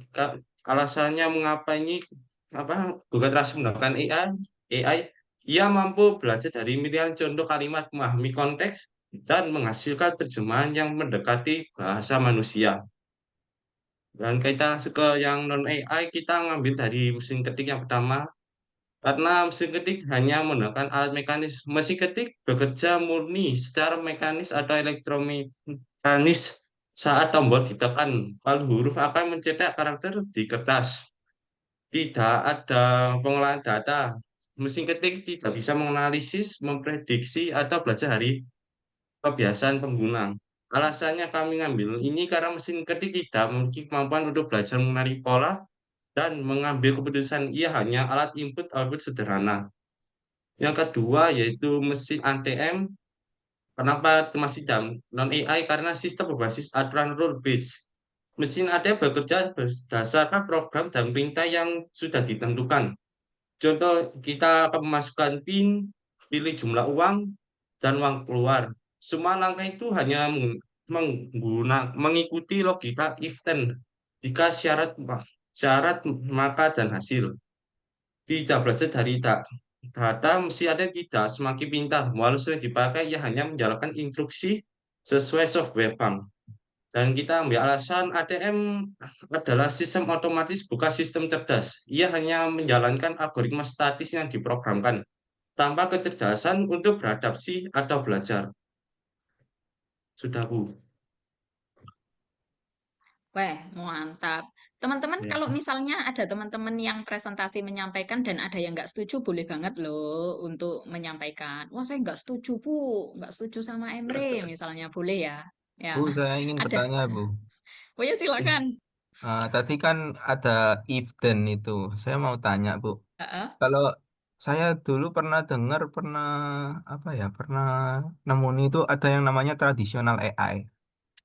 alasannya mengapa ini Google Translate menggunakan AI, ia mampu belajar dari miliaran contoh kalimat, memahami konteks, dan menghasilkan terjemahan yang mendekati bahasa manusia. Dan kita langsung ke yang non AI, kita ngambil dari mesin ketik yang pertama. Karena mesin ketik hanya menggunakan alat mekanis. Mesin ketik bekerja murni secara mekanis atau elektromekanis saat tombol ditekan. Lalu huruf akan mencetak karakter di kertas. Tidak ada pengolahan data. Mesin ketik tidak bisa menganalisis, memprediksi, atau belajar dari kebiasaan pengguna. Alasannya kami ngambil ini karena mesin ketik tidak memiliki kemampuan untuk belajar mengenali pola dan mengambil keputusan. Ia hanya alat input-output sederhana. Yang kedua yaitu mesin ATM. Kenapa masih non-AI? Karena sistem berbasis aturan rule based. Mesin ATM bekerja berdasarkan program dan perintah yang sudah ditentukan. Contoh, kita akan memasukkan PIN, pilih jumlah uang, dan uang keluar. Semua langkah itu hanya mengikuti logika if then. Jika syarat maka dan hasil. Tidak belajar dari data, mesti ada tidak semakin pintar. Walau sudah dipakai, ia hanya menjalankan instruksi sesuai software bank. Dan kita ambil alasan ATM adalah sistem otomatis, bukan sistem cerdas. Ia hanya menjalankan algoritma statis yang diprogramkan tanpa kecerdasan untuk beradaptasi atau belajar. Sudah, Bu. Wah, mantap. Teman-teman, Ya. kalau misalnya ada teman-teman yang presentasi menyampaikan dan ada yang nggak setuju, boleh banget loh untuk menyampaikan. Wah, saya nggak setuju, Bu. Nggak setuju sama Emre, misalnya. Boleh ya? Ya, Bu, saya ingin ada. bertanya, Bu. Oh ya, silakan. Tadi kan ada if then itu. Saya mau tanya, Bu. Heeh. Kalau saya dulu pernah dengar, pernah nemu itu ada yang namanya tradisional AI.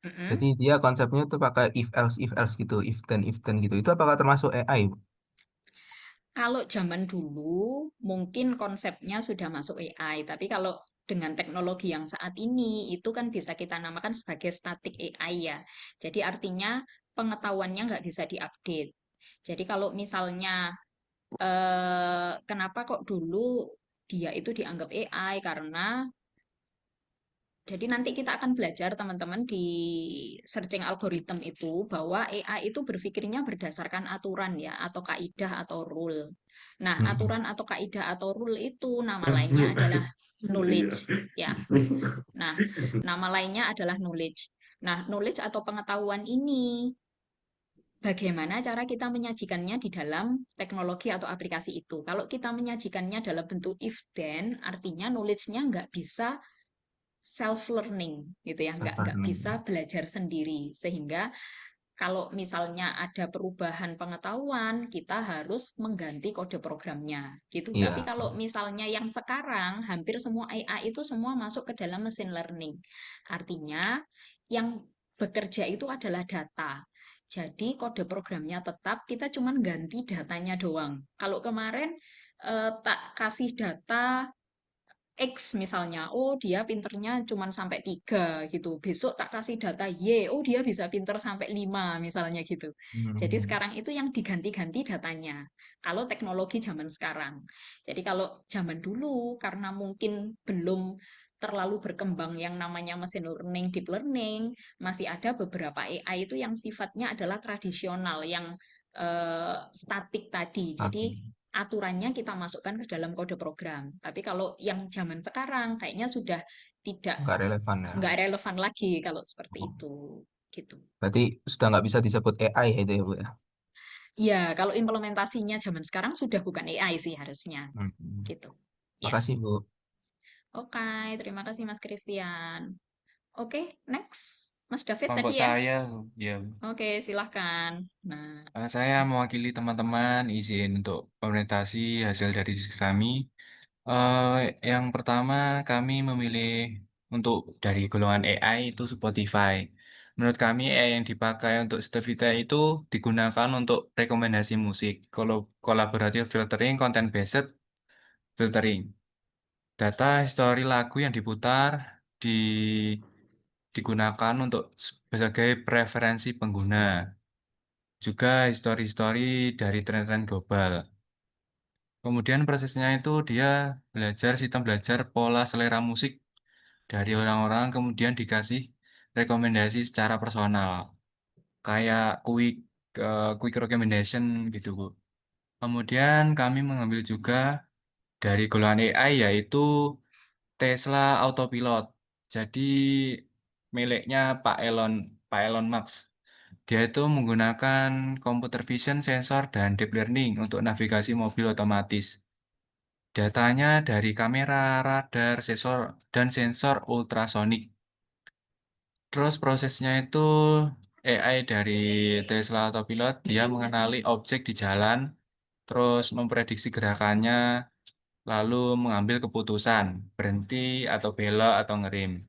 Jadi Mm-mm. dia konsepnya tuh pakai if else gitu, if then gitu. Itu apakah termasuk AI, Bu? Kalau zaman dulu mungkin konsepnya sudah masuk AI, tapi kalau dengan teknologi yang saat ini itu kan bisa kita namakan sebagai static AI ya. Jadi artinya pengetahuannya nggak bisa diupdate. Jadi kalau misalnya kenapa kok dulu dia itu dianggap AI karena jadi nanti kita akan belajar teman-teman di searching algorithm itu bahwa AI itu berpikirnya berdasarkan aturan ya atau kaidah atau rule. Nah, aturan atau kaidah atau rule itu nama lainnya adalah knowledge ya. Nah, nama lainnya adalah knowledge. Nah, knowledge atau pengetahuan ini bagaimana cara kita menyajikannya di dalam teknologi atau aplikasi itu. Kalau kita menyajikannya dalam bentuk if then, artinya knowledge-nya nggak bisa self learning gitu ya, nggak bisa belajar sendiri. Sehingga kalau misalnya ada perubahan pengetahuan, kita harus mengganti kode programnya gitu. Tapi Iya. kalau misalnya yang sekarang hampir semua AI itu semua masuk ke dalam machine learning. Artinya yang bekerja itu adalah data. Jadi kode programnya tetap, kita cuma ganti datanya doang. Kalau kemarin tak kasih data X misalnya, oh dia pinternya cuman sampai 3 gitu. Besok tak kasih data Y, oh dia bisa pinter sampai 5 misalnya gitu. Jadi Hmm. sekarang itu yang diganti-ganti datanya. Kalau teknologi zaman sekarang. Jadi kalau zaman dulu karena mungkin belum terlalu berkembang yang namanya machine learning, deep learning, masih ada beberapa AI itu yang sifatnya adalah tradisional, yang statik tadi. Jadi Oke. aturannya kita masukkan ke dalam kode program. Tapi kalau yang zaman sekarang kayaknya sudah Nggak relevan ya. nggak relevan lagi kalau seperti Oh. itu. Gitu. Berarti sudah nggak bisa disebut AI itu ya Bu ya. Ya, kalau implementasinya zaman sekarang sudah bukan AI sih harusnya. Hmm. Gitu. Ya. Makasih Bu. Oke, terima kasih Mas Christian. Oke, next. Mas David Kelompok tadi ya? saya, ya. Oke, silahkan. Nah, Saya mewakili teman-teman izin untuk presentasi hasil dari diskusi kami. Eh, yang pertama kami memilih untuk dari golongan AI itu Spotify. Menurut kami AI yang dipakai untuk Spotify itu digunakan untuk rekomendasi musik. Kalau collaborative filtering, content based filtering. Data histori lagu yang diputar di digunakan untuk sebagai preferensi pengguna. Juga histori-histori dari tren-tren global. Kemudian prosesnya itu dia sistem belajar pola selera musik dari orang-orang, kemudian dikasih rekomendasi secara personal, kayak quick recommendation gitu, Bu. Kemudian kami mengambil juga dari golongan AI yaitu Tesla Autopilot. Jadi miliknya Pak Elon Musk. Dia itu menggunakan computer vision, sensor, dan deep learning untuk navigasi mobil otomatis. Datanya dari kamera, radar, sensor, dan sensor ultrasonik. Terus prosesnya itu AI dari Tesla Autopilot, dia mengenali objek di jalan, terus memprediksi gerakannya, lalu mengambil keputusan, berhenti atau belok atau ngerem.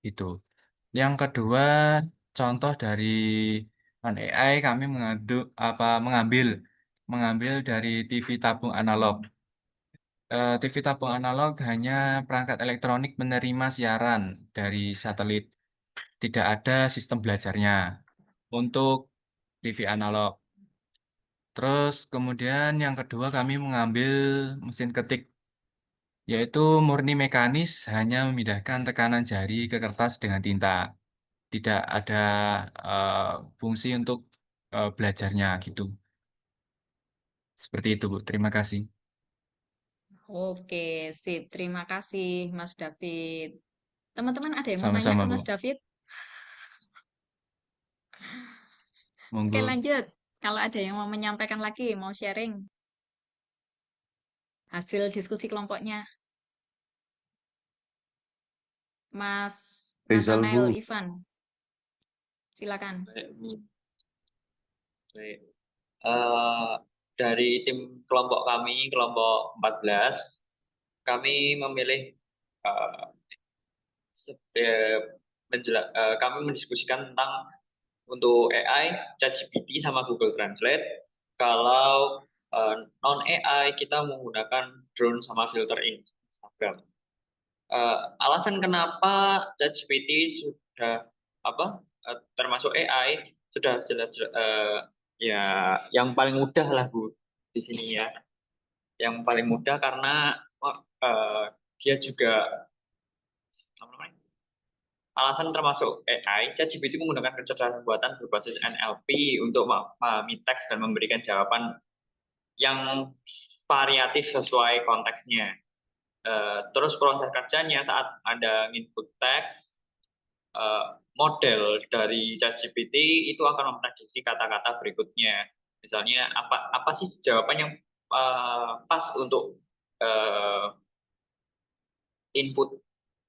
Itu. Yang kedua, contoh dari AI kami mengambil dari TV tabung analog. TV tabung analog hanya perangkat elektronik menerima siaran dari satelit. Tidak ada sistem belajarnya untuk TV analog. Terus kemudian yang kedua kami mengambil mesin ketik, yaitu murni mekanis, hanya memindahkan tekanan jari ke kertas dengan tinta. Tidak ada eh, fungsi untuk belajarnya gitu. Seperti itu, Bu. Terima kasih. oke, sip. Terima kasih, Mas David. Teman-teman ada yang mau nanya Sama-sama, ke Bu. Mas David? Oke, Monggo. lanjut. Kalau ada yang mau menyampaikan lagi, mau sharing hasil diskusi kelompoknya, Mas Rizal, Nathanael Bu. Ivan, silakan. Baik, Bu. Baik. Eh, dari tim kelompok kami, kelompok 14, kami memilih eh, kami mendiskusikan tentang untuk AI, ChatGPT sama Google Translate. Kalau non AI kita menggunakan drone sama filtering Instagram. Alasan kenapa ChatGPT sudah termasuk AI sudah jelas ya yang paling mudah lah Bu di sini ya. Yang paling mudah karena dia juga apa namanya, alasan termasuk AI, ChatGPT menggunakan kecerdasan buatan berbasis NLP untuk memahami teks dan memberikan jawaban yang variatif sesuai konteksnya. Terus proses kerjanya saat ada input teks, model dari ChatGPT itu akan memprediksi kata-kata berikutnya. Misalnya apa sih jawaban yang pas untuk input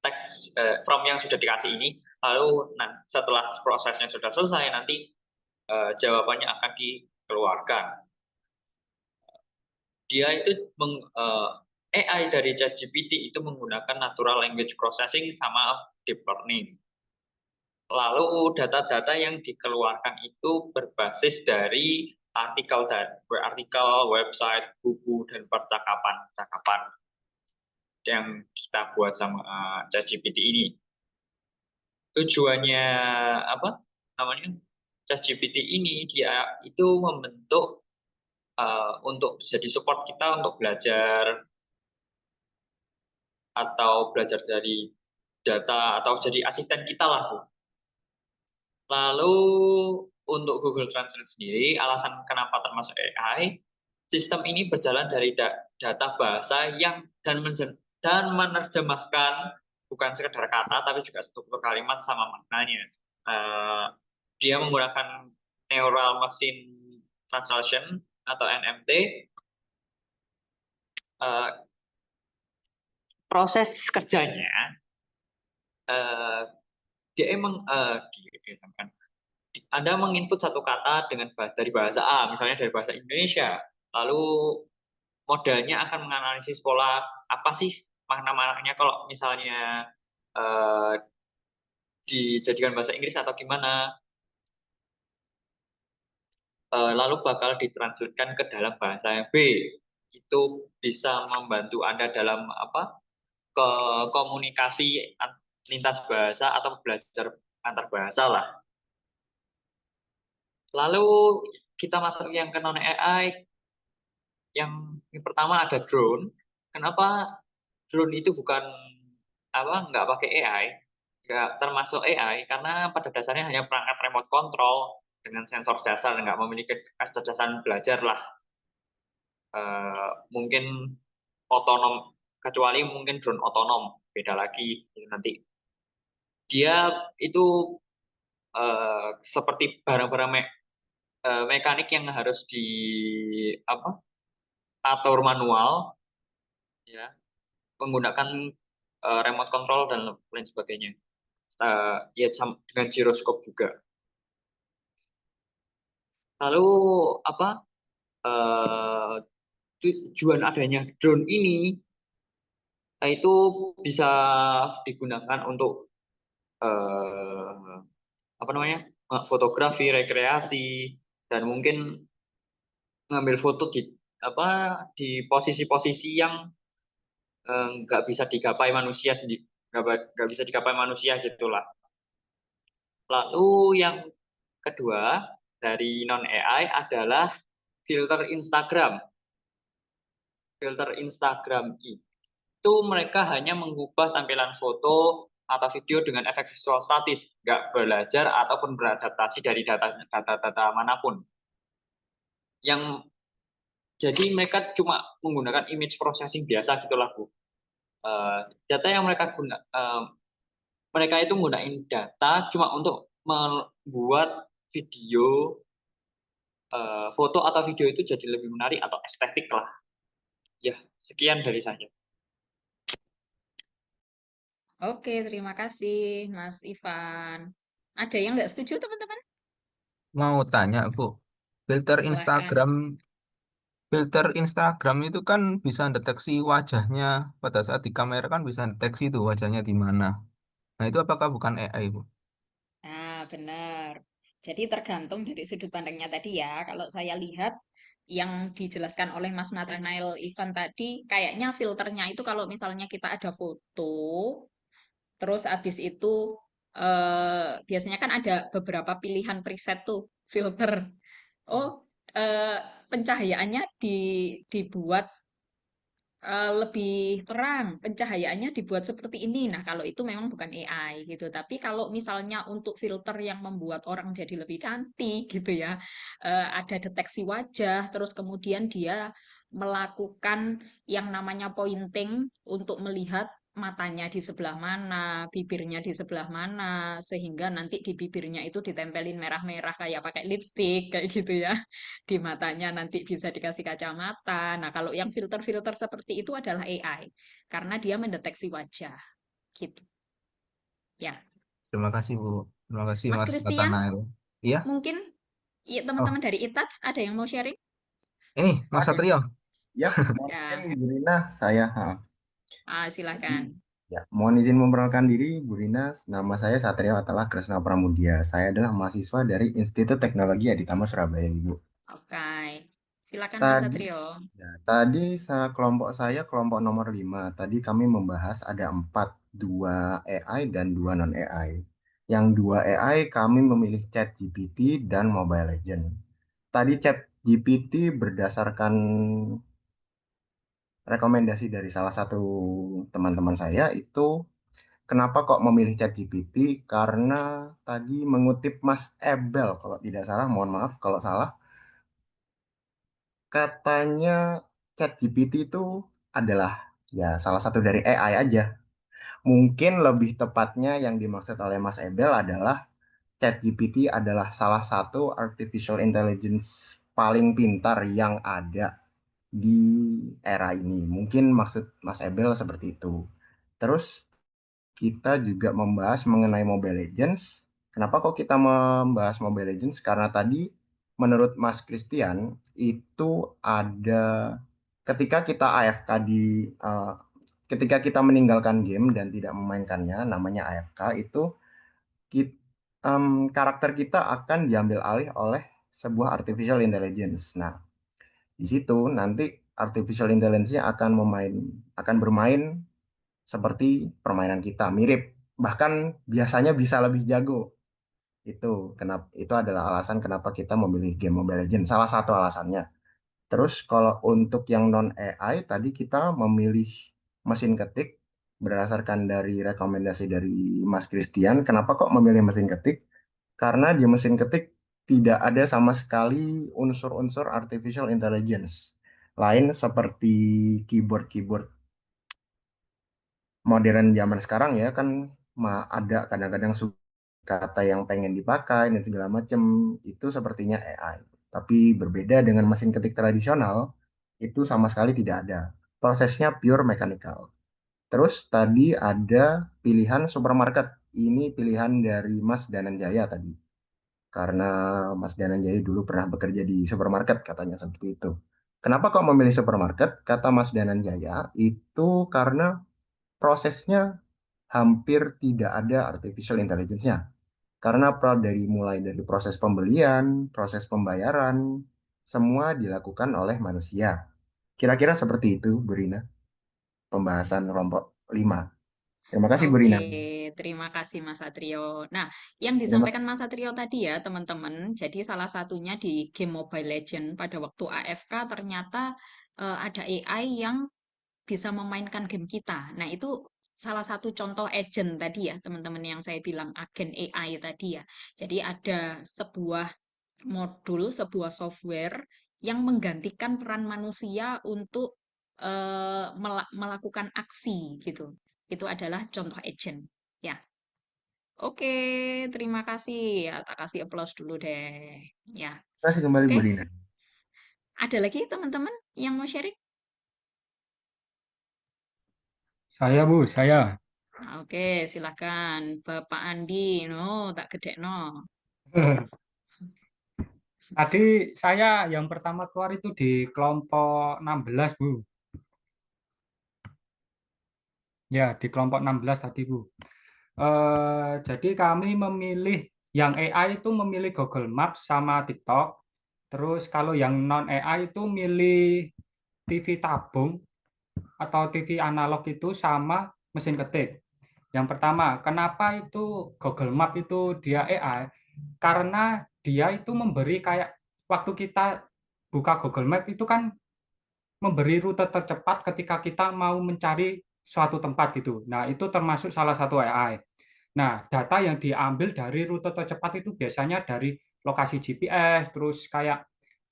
teks prompt yang sudah dikasih ini. Lalu setelah prosesnya sudah selesai nanti jawabannya akan dikeluarkan. Dia itu AI dari ChatGPT itu menggunakan natural language processing sama deep learning. Lalu data-data yang dikeluarkan itu berbasis dari artikel, website, buku, dan percakapan. yang kita buat sama ChatGPT ini. Tujuannya apa namanya? ChatGPT ini dia itu membentuk untuk jadi support kita untuk belajar atau belajar dari data atau jadi asisten kita lah, Bu. Lalu untuk Google Translate sendiri, alasan kenapa termasuk AI, sistem ini berjalan dari data bahasa yang dan menerjemahkan bukan sekedar kata tapi juga struktur kalimat sama maknanya. Dia menggunakan Neural Machine Translation atau NMT. Proses kerjanya dia emang Anda menginput satu kata dari bahasa A, misalnya dari bahasa Indonesia, lalu modelnya akan menganalisis pola apa sih makna-maknanya kalau misalnya dijadikan bahasa Inggris atau gimana, lalu bakal ditranslatekan ke dalam bahasa yang B. Itu bisa membantu Anda dalam ke komunikasi lintas bahasa atau belajar antar bahasa lah. Lalu kita masuk yang ke non AI. Yang pertama ada drone. Kenapa drone itu nggak pakai AI, nggak termasuk AI? Karena pada dasarnya hanya perangkat remote control dengan sensor dasar, nggak memiliki kecerdasan belajar lah. Mungkin otonom, kecuali mungkin drone otonom, beda lagi nanti. Dia itu seperti barang-barang mekanik yang harus atur manual, ya, menggunakan remote control dan lain sebagainya. Ya dengan giroskop juga. Lalu tujuan adanya drone ini itu bisa digunakan untuk fotografi, rekreasi, dan mungkin ngambil foto di posisi-posisi yang nggak bisa digapai manusia sendiri, nggak bisa digapai manusia gitulah. Lalu yang kedua dari non AI adalah filter Instagram. Filter Instagram itu mereka hanya mengubah tampilan foto atau video dengan efek visual statis, nggak belajar ataupun beradaptasi dari data manapun. Jadi mereka cuma menggunakan image processing biasa gitulah, Bu. Data yang mereka mereka itu menggunakan data cuma untuk membuat video, foto atau video itu jadi lebih menarik atau estetik lah. Ya, sekian dari saya. Oke, terima kasih Mas Ivan. Ada yang nggak setuju teman-teman? Mau tanya, Bu. Filter Silakan. Instagram itu kan bisa deteksi wajahnya pada saat di kamera, kan bisa deteksi itu wajahnya di mana. Nah, itu apakah bukan AI, Bu? Benar. Jadi tergantung dari sudut pandangnya tadi ya. Kalau saya lihat yang dijelaskan oleh Mas Nathanael Ivan tadi, kayaknya filternya itu kalau misalnya kita ada foto, terus habis itu biasanya kan ada beberapa pilihan preset tuh filter. Oh, pencahayaannya dibuat lebih terang, pencahayaannya dibuat seperti ini. Nah, kalau itu memang bukan AI gitu. Tapi kalau misalnya untuk filter yang membuat orang jadi lebih cantik gitu ya, ada deteksi wajah, terus kemudian dia melakukan yang namanya pointing untuk melihat matanya di sebelah mana, bibirnya di sebelah mana, sehingga nanti di bibirnya itu ditempelin merah-merah kayak pakai lipstick kayak gitu ya. Di matanya nanti bisa dikasih kacamata. Nah, kalau yang filter-filter seperti itu adalah AI karena dia mendeteksi wajah gitu. Ya. Terima kasih, Bu. Terima kasih, Mas Mas Christian, Nathanael. Iya? mungkin ya, teman-teman dari ITATS ada yang mau sharing? Ini, Mas Oke. Satrio. Ya, mohon Ya, izin Bu Rina, saya. silakan. Ya, mohon izin memperkenalkan diri Bu Rina. Nama saya Satrio Atala Kresna Pramudia. Saya adalah mahasiswa dari Institut Teknologi Aditama Surabaya, Ibu. Oke, Silakan Mas Tadi Satrio. tadi kelompok saya kelompok nomor 5. Tadi kami membahas ada 4, 2 AI dan 2 non AI. Yang 2 AI kami memilih ChatGPT dan Mobile Legends. Tadi ChatGPT berdasarkan rekomendasi dari salah satu teman-teman saya itu kenapa kok memilih ChatGPT? Karena tadi mengutip Mas Ebel kalau tidak salah, mohon maaf kalau salah, katanya ChatGPT itu adalah ya salah satu dari AI aja. Mungkin lebih tepatnya yang dimaksud oleh Mas Ebel adalah ChatGPT adalah salah satu artificial intelligence paling pintar yang ada di era ini. Mungkin maksud Mas Ebel seperti itu. Terus kita juga membahas mengenai Mobile Legends. Kenapa kok kita membahas Mobile Legends? Karena tadi menurut Mas Christian itu ada ketika kita AFK ketika kita meninggalkan game dan tidak memainkannya, namanya AFK itu kit- karakter kita akan diambil alih oleh sebuah artificial intelligence. Nah, di situ nanti artificial intelligence-nya akan bermain seperti permainan kita, mirip, bahkan biasanya bisa lebih jago. Itu adalah alasan kenapa kita memilih game Mobile Legends, salah satu alasannya. Terus kalau untuk yang non AI tadi kita memilih mesin ketik berdasarkan dari rekomendasi dari Mas Christian. Kenapa kok memilih mesin ketik? Karena di mesin ketik tidak ada sama sekali unsur-unsur artificial intelligence lain seperti keyboard-keyboard modern zaman sekarang ya kan ada kadang-kadang kata yang pengen dipakai dan segala macam itu sepertinya AI. Tapi berbeda dengan mesin ketik tradisional, itu sama sekali tidak ada. Prosesnya pure mechanical. Terus tadi ada pilihan supermarket. Ini pilihan dari Mas Dananjaya tadi. Karena Mas Dananjaya dulu pernah bekerja di supermarket, katanya seperti itu. Kenapa kok memilih supermarket? Kata Mas Dananjaya, itu karena prosesnya hampir tidak ada artificial intelligence-nya. Karena mulai dari proses pembelian, proses pembayaran, semua dilakukan oleh manusia. Kira-kira seperti itu, Bu Rina, pembahasan kelompok 5. Terima kasih, Bu Rina. Oke, terima kasih Mas Satrio. Nah, yang Terima disampaikan Mas Satrio tadi ya, teman-teman. Jadi salah satunya di game Mobile Legends pada waktu AFK ternyata ada AI yang bisa memainkan game kita. Nah, itu salah satu contoh agent tadi ya, teman-teman yang saya bilang agen AI tadi ya. Jadi ada sebuah modul, sebuah software yang menggantikan peran manusia untuk melakukan aksi gitu. Itu adalah contoh agent. Ya, oke, terima kasih. Ya, tak kasih applause dulu deh. Ya, Terima kasih kembali, oke. Bu Rina. Ada lagi teman-teman yang mau sharing? Saya, Bu, saya. Oke, silakan Bapak Andi. No, tak gede no. Tadi saya yang pertama keluar itu di kelompok 16, Bu. Ya, di kelompok 16 tadi, Bu. Jadi kami memilih yang AI itu memilih Google Maps sama TikTok. Terus kalau yang non AI itu milih TV tabung atau TV analog itu sama mesin ketik. Yang pertama, kenapa itu Google Map itu dia AI? Karena dia itu memberi kayak waktu kita buka Google Map itu kan memberi rute tercepat ketika kita mau mencari suatu tempat gitu. Nah, itu termasuk salah satu AI. Nah, data yang diambil dari rute tercepat itu biasanya dari lokasi GPS, terus kayak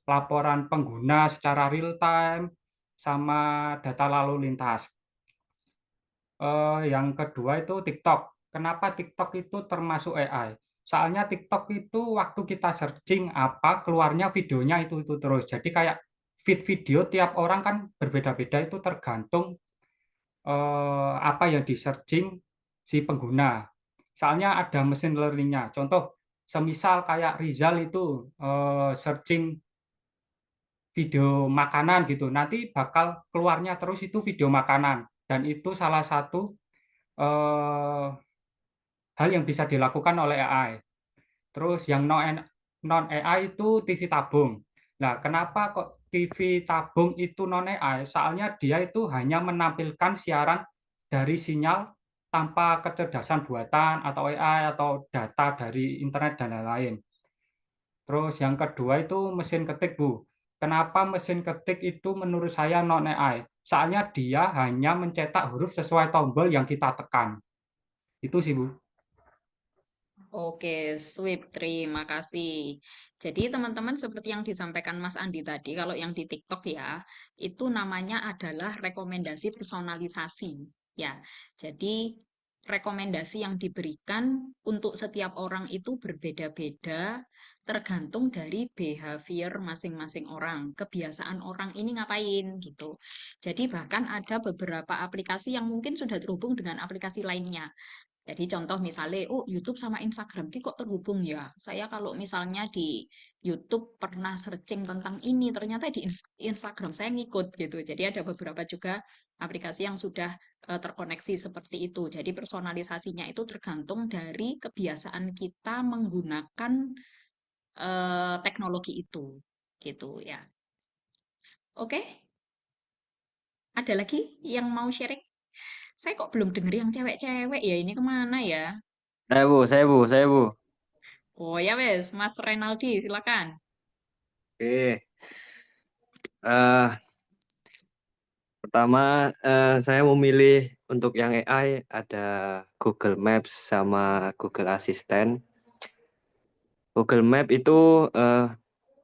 laporan pengguna secara real time, sama data lalu lintas. Yang kedua itu TikTok. Kenapa TikTok itu termasuk AI? Soalnya TikTok itu waktu kita searching apa, keluarnya videonya itu terus. Jadi kayak feed video tiap orang kan berbeda-beda itu tergantung apa yang di searching si pengguna. Soalnya ada mesin learning-nya. Contoh, semisal kayak Rizal itu searching video makanan gitu, nanti bakal keluarnya terus itu video makanan. Dan itu salah satu hal yang bisa dilakukan oleh AI. Terus yang non AI itu TV tabung. Nah, kenapa kok TV tabung itu non AI, soalnya dia itu hanya menampilkan siaran dari sinyal tanpa kecerdasan buatan atau AI atau data dari internet dan lain-lain. Terus yang kedua itu mesin ketik, Bu. Kenapa mesin ketik itu menurut saya non AI? Soalnya dia hanya mencetak huruf sesuai tombol yang kita tekan. Itu sih, Bu. Oke, sweep, terima kasih. Jadi teman-teman seperti yang disampaikan Mas Andi tadi, kalau yang di TikTok ya, itu namanya adalah rekomendasi personalisasi. Ya, jadi rekomendasi yang diberikan untuk setiap orang itu berbeda-beda, tergantung dari behavior masing-masing orang, kebiasaan orang ini ngapain gitu. Jadi bahkan ada beberapa aplikasi yang mungkin sudah terhubung dengan aplikasi lainnya. Jadi contoh misalnya, oh YouTube sama Instagram kok terhubung ya. Saya kalau misalnya di YouTube pernah searching tentang ini, ternyata di Instagram saya ngikut gitu. Jadi ada beberapa juga aplikasi yang sudah terkoneksi seperti itu. Jadi personalisasinya itu tergantung dari kebiasaan kita menggunakan teknologi itu, gitu ya. Oke, ada lagi yang mau sharing? Saya kok belum denger yang cewek-cewek ya, ini kemana ya? Saya Bu. Oh ya wes, Mas Renaldi, silakan. Oke. Eh, pertama saya memilih untuk yang AI ada Google Maps sama Google Assistant. Google Map itu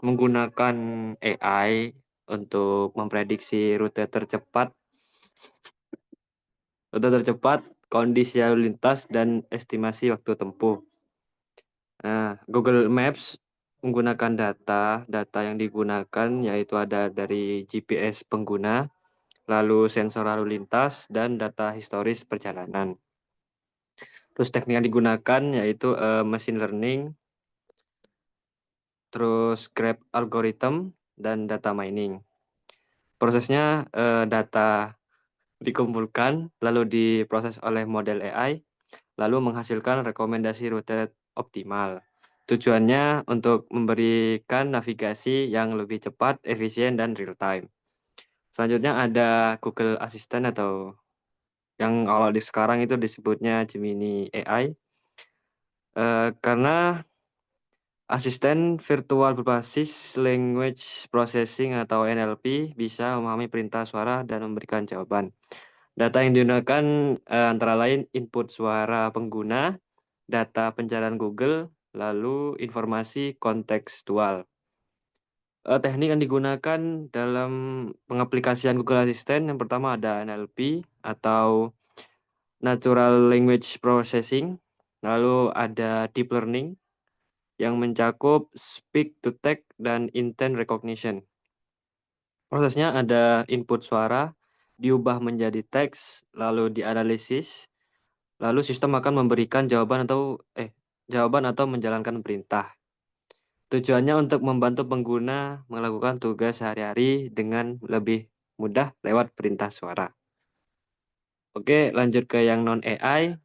menggunakan AI untuk memprediksi rute tercepat, kondisi lalu lintas dan estimasi waktu tempuh. Nah, Google Maps menggunakan data yang digunakan yaitu ada dari GPS pengguna, lalu sensor lalu lintas dan data historis perjalanan. Terus teknik yang digunakan yaitu machine learning, terus graph algorithm dan data mining. Prosesnya data dikumpulkan lalu diproses oleh model AI lalu menghasilkan rekomendasi rute optimal. Tujuannya untuk memberikan navigasi yang lebih cepat, efisien, dan real time. Selanjutnya ada Google Assistant atau yang kalau di sekarang itu disebutnya Gemini AI. Karena asisten virtual berbasis language processing atau NLP bisa memahami perintah suara dan memberikan jawaban. Data yang digunakan antara lain input suara pengguna, data pencarian Google, lalu informasi kontekstual. Teknik yang digunakan dalam pengaplikasian Google Assistant yang pertama ada NLP atau Natural Language Processing, lalu ada Deep Learning yang mencakup speak to text dan intent recognition. Prosesnya ada input suara, diubah menjadi teks, lalu dianalisis, lalu sistem akan memberikan jawaban atau menjalankan perintah. Tujuannya untuk membantu pengguna melakukan tugas sehari-hari dengan lebih mudah lewat perintah suara. Oke, lanjut ke yang non-AI.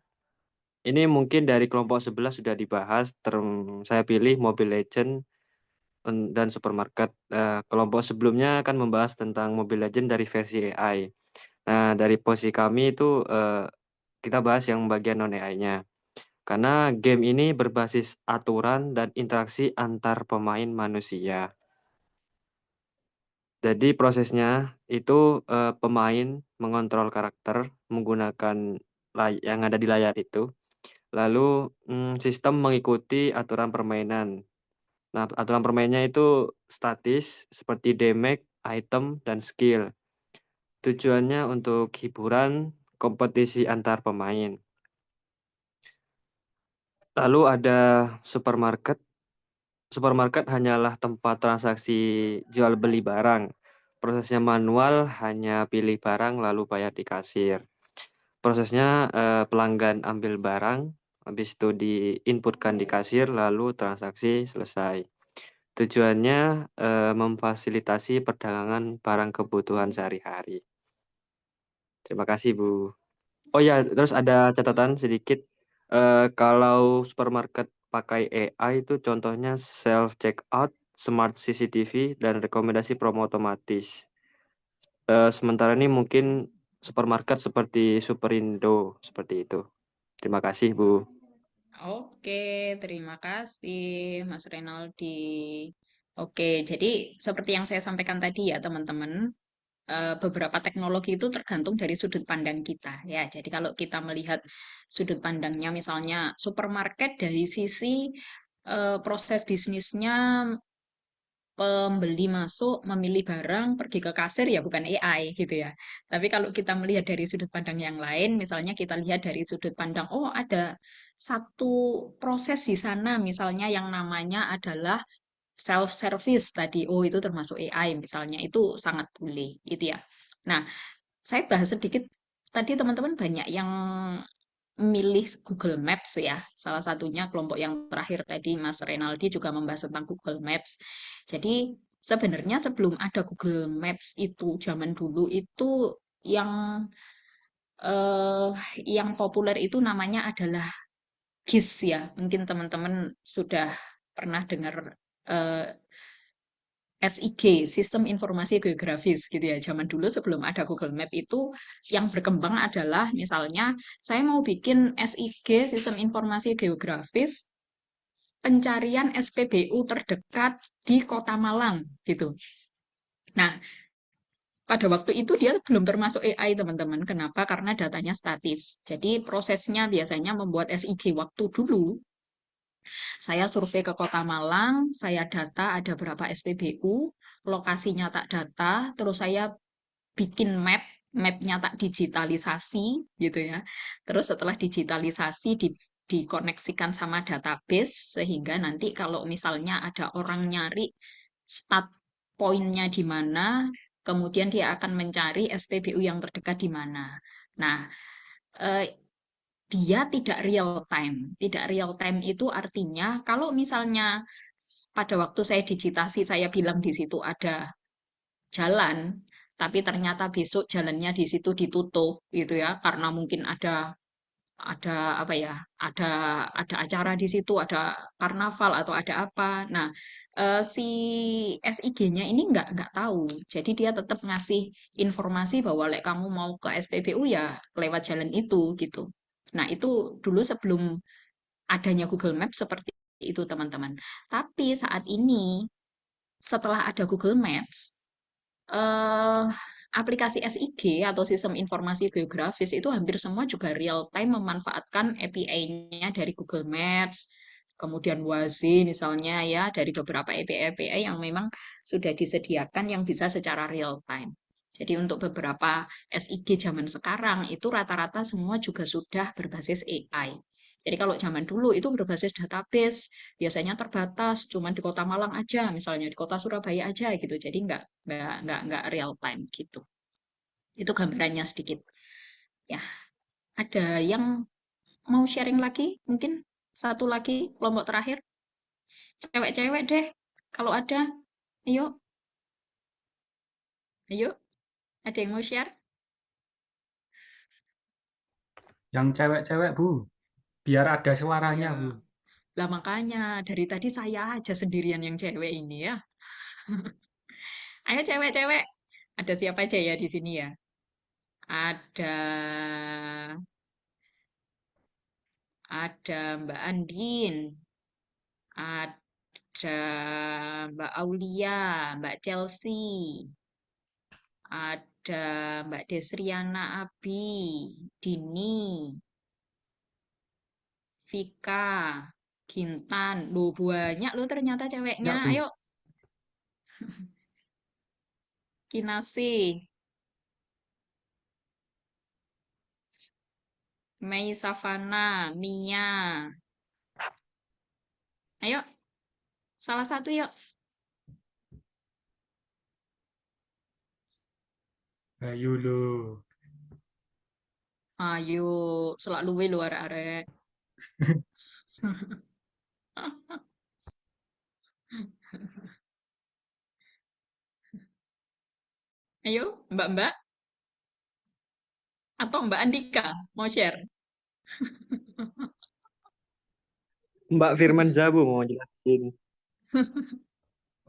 Ini mungkin dari kelompok 11 sudah dibahas, saya pilih Mobile Legends dan supermarket. Kelompok sebelumnya akan membahas tentang Mobile Legends dari versi AI. Nah, dari posisi kami itu kita bahas yang bagian non-AI-nya. Karena game ini berbasis aturan dan interaksi antar pemain manusia. Jadi prosesnya itu pemain mengontrol karakter menggunakan yang ada di layar itu. Lalu sistem mengikuti aturan permainan. Nah, aturan permainnya itu statis seperti damage, item, dan skill. Tujuannya untuk hiburan, kompetisi antar pemain. Lalu ada supermarket. Supermarket hanyalah tempat transaksi jual beli barang. Prosesnya manual, hanya pilih barang lalu bayar di kasir. Prosesnya pelanggan ambil barang, habis itu diinputkan di kasir, lalu transaksi selesai. Tujuannya memfasilitasi perdagangan barang kebutuhan sehari-hari. Terima kasih, Bu. Oh ya, terus ada catatan sedikit. Kalau supermarket pakai AI itu contohnya self checkout, smart CCTV, dan rekomendasi promo otomatis. Sementara ini mungkin supermarket seperti Superindo, seperti itu. Terima kasih, Bu. Oke, terima kasih Mas Renaldi. Oke, jadi seperti yang saya sampaikan tadi ya teman-teman, beberapa teknologi itu tergantung dari sudut pandang kita ya. Jadi kalau kita melihat sudut pandangnya misalnya supermarket dari sisi proses bisnisnya, pembeli masuk, memilih barang, pergi ke kasir ya bukan AI gitu ya. Tapi kalau kita melihat dari sudut pandang yang lain, misalnya kita lihat dari sudut pandang, oh ada satu proses di sana misalnya yang namanya adalah self service tadi. Oh itu termasuk AI misalnya. Itu sangat boleh gitu ya. Nah, saya bahas sedikit tadi teman-teman banyak yang milih Google Maps ya. Salah satunya kelompok yang terakhir tadi Mas Renaldi juga membahas tentang Google Maps. Jadi sebenarnya sebelum ada Google Maps itu zaman dulu itu yang eh yang populer itu namanya adalah GIS ya. Mungkin teman-teman sudah pernah dengar eh, SIG, Sistem Informasi Geografis gitu ya. Zaman dulu sebelum ada Google Map itu yang berkembang adalah misalnya saya mau bikin SIG, Sistem Informasi Geografis, pencarian SPBU terdekat di Kota Malang gitu. Nah, pada waktu itu dia belum termasuk AI teman-teman. Kenapa? Karena datanya statis. Jadi prosesnya biasanya membuat SIG waktu dulu saya survei ke Kota Malang, saya data ada berapa SPBU, lokasinya tak data, terus saya bikin mapnya tak digitalisasi gitu ya. Terus setelah digitalisasi dikoneksikan sama database sehingga nanti kalau misalnya ada orang nyari start pointnya di mana, kemudian dia akan mencari SPBU yang terdekat di mana. Nah, dia tidak real time. Tidak real time itu artinya kalau misalnya pada waktu saya digitasi saya bilang di situ ada jalan, tapi ternyata besok jalannya di situ ditutup gitu ya karena mungkin ada apa ya ada acara di situ ada karnaval atau ada apa. Nah si SIG-nya ini nggak tahu jadi dia tetap ngasih informasi bahwa lek kamu mau ke SPBU ya lewat jalan itu gitu. Nah itu dulu sebelum adanya Google Maps seperti itu teman-teman. Tapi saat ini setelah ada Google Maps eh aplikasi SIG atau sistem informasi geografis itu hampir semua juga real time memanfaatkan API-nya dari Google Maps, kemudian Waze misalnya ya dari beberapa API-API yang memang sudah disediakan yang bisa secara real time. Jadi untuk beberapa SIG zaman sekarang itu rata-rata semua juga sudah berbasis AI. Jadi kalau zaman dulu itu berbasis database, biasanya terbatas, cuma di Kota Malang aja, misalnya di Kota Surabaya aja gitu. Jadi nggak real time gitu. Itu gambarannya sedikit. Ya, ada yang mau sharing lagi? Mungkin satu lagi kelompok terakhir, cewek-cewek deh. Kalau ada, ayo, ayo. Ada yang mau share? Yang cewek-cewek, Bu. Biar ada suaranya, Ya, Bu. lah makanya dari tadi saya aja sendirian yang cewek ini ya. Ayo cewek-cewek. Ada siapa aja ya di sini ya? Ada Mbak Andin, ada Mbak Aulia, Mbak Chelsea, ada Mbak Desriana Abi, Dini, Vika, Gintan. Lu banyak lu ternyata ceweknya. Ya, Bu. Ayo, Kinasi, Mei Savana, Mia. Ayo, salah satu yuk. Ayo lo. Ayo, selalu we lu arek-arek. Ayo, Mbak-mbak atau Mbak Andika mau share? Mbak Firman Zabu mau jelasin.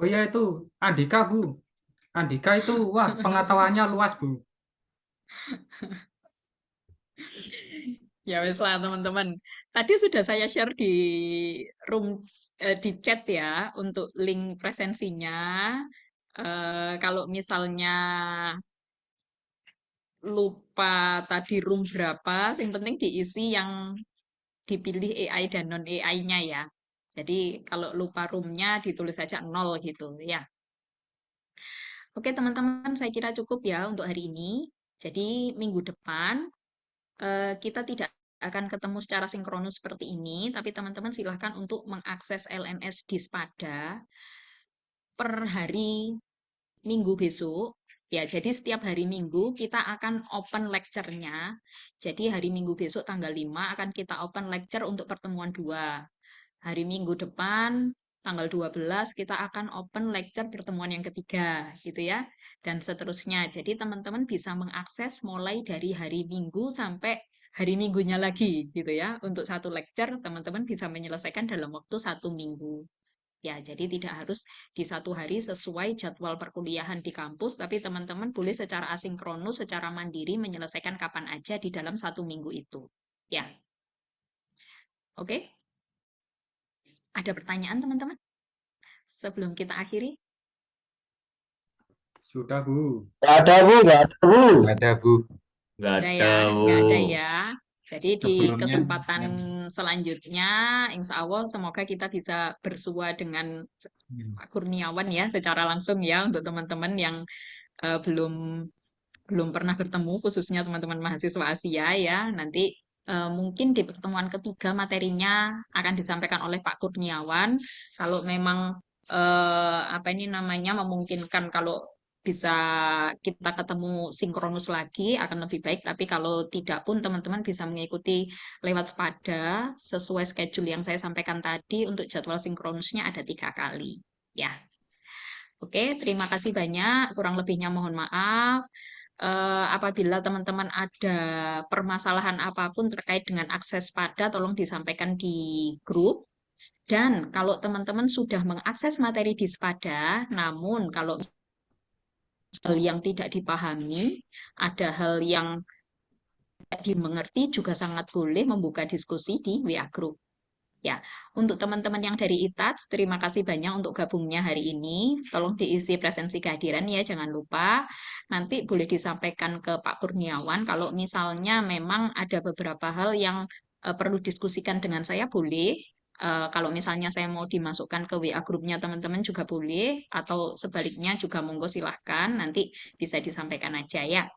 Oh iya itu Andika Bu. Andika itu wah pengetahuannya luas Bu. Ya wes lah teman-teman. Tadi sudah saya share di room di chat ya untuk link presensinya. Kalau misalnya lupa tadi room berapa, yang penting diisi yang dipilih AI dan non AI-nya ya. Jadi kalau lupa roomnya ditulis saja 0 gitu ya. Oke teman-teman, saya kira cukup ya untuk hari ini. Jadi minggu depan kita tidak akan ketemu secara sinkronus seperti ini, tapi teman-teman silahkan untuk mengakses LMS di Spada per hari Minggu besok. Ya, jadi setiap hari Minggu kita akan open lecture-nya. Jadi hari Minggu besok tanggal 5 akan kita open lecture untuk pertemuan 2. Hari Minggu depan tanggal 12 kita akan open lecture pertemuan yang ketiga gitu ya. Dan seterusnya. Jadi teman-teman bisa mengakses mulai dari hari Minggu sampai hari Minggunya lagi gitu ya. Untuk satu lecture teman-teman bisa menyelesaikan dalam waktu 1 minggu. Ya, jadi tidak harus di satu hari sesuai jadwal perkuliahan di kampus, tapi teman-teman boleh secara asinkronus, secara mandiri menyelesaikan kapan aja di dalam 1 minggu itu. Ya, oke. Ada pertanyaan teman-teman? Sebelum kita akhiri? Sudah Bu. Nggak ada, Bu. Nggak ada, Bu. Nggak ada Bu. Nggak ada ya, nggak ada ya. Jadi di Sebelumnya, kesempatan selanjutnya, insya Allah semoga kita bisa bersua dengan Pak Kurniawan ya secara langsung ya untuk teman-teman yang belum pernah bertemu, khususnya teman-teman mahasiswa Asia ya. Nanti mungkin di pertemuan ketiga materinya akan disampaikan oleh Pak Kurniawan. Kalau memang apa ini namanya memungkinkan kalau bisa kita ketemu sinkronus lagi akan lebih baik. Tapi kalau tidak pun teman-teman bisa mengikuti lewat Spada sesuai schedule yang saya sampaikan tadi. Untuk jadwal sinkronusnya ada 3 kali. Ya, oke. Terima kasih banyak. Kurang lebihnya mohon maaf. Apabila teman-teman ada permasalahan apapun terkait dengan akses Spada, tolong disampaikan di grup. Dan kalau teman-teman sudah mengakses materi di Spada, namun kalau hal yang tidak dipahami, ada hal yang tidak dimengerti, juga sangat boleh membuka diskusi di WA Group. Ya, untuk teman-teman yang dari ITATS, terima kasih banyak untuk gabungnya hari ini. Tolong diisi presensi kehadiran ya, jangan lupa. Nanti boleh disampaikan ke Pak Kurniawan. Kalau misalnya memang ada beberapa hal yang perlu diskusikan dengan saya, boleh. Kalau misalnya saya mau dimasukkan ke WA grupnya teman-teman juga boleh. Atau sebaliknya juga monggo silahkan. Nanti bisa disampaikan aja ya.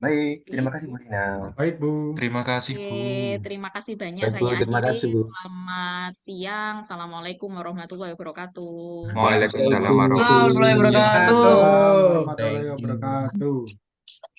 Baik, terima kasih Bu Dina. Baik Bu. terima kasih Bu. Oke, terima kasih banyak. Baik Bu, Saya terima kasih akhiri. Bu. Selamat siang. Assalamualaikum warahmatullahi wabarakatuh. Waalaikumsalam Waalaikumsalam warahmatullahi warahmatullahi wabarakatuh. wabarakatuh. Warahmatullahi Thank you. wabarakatuh.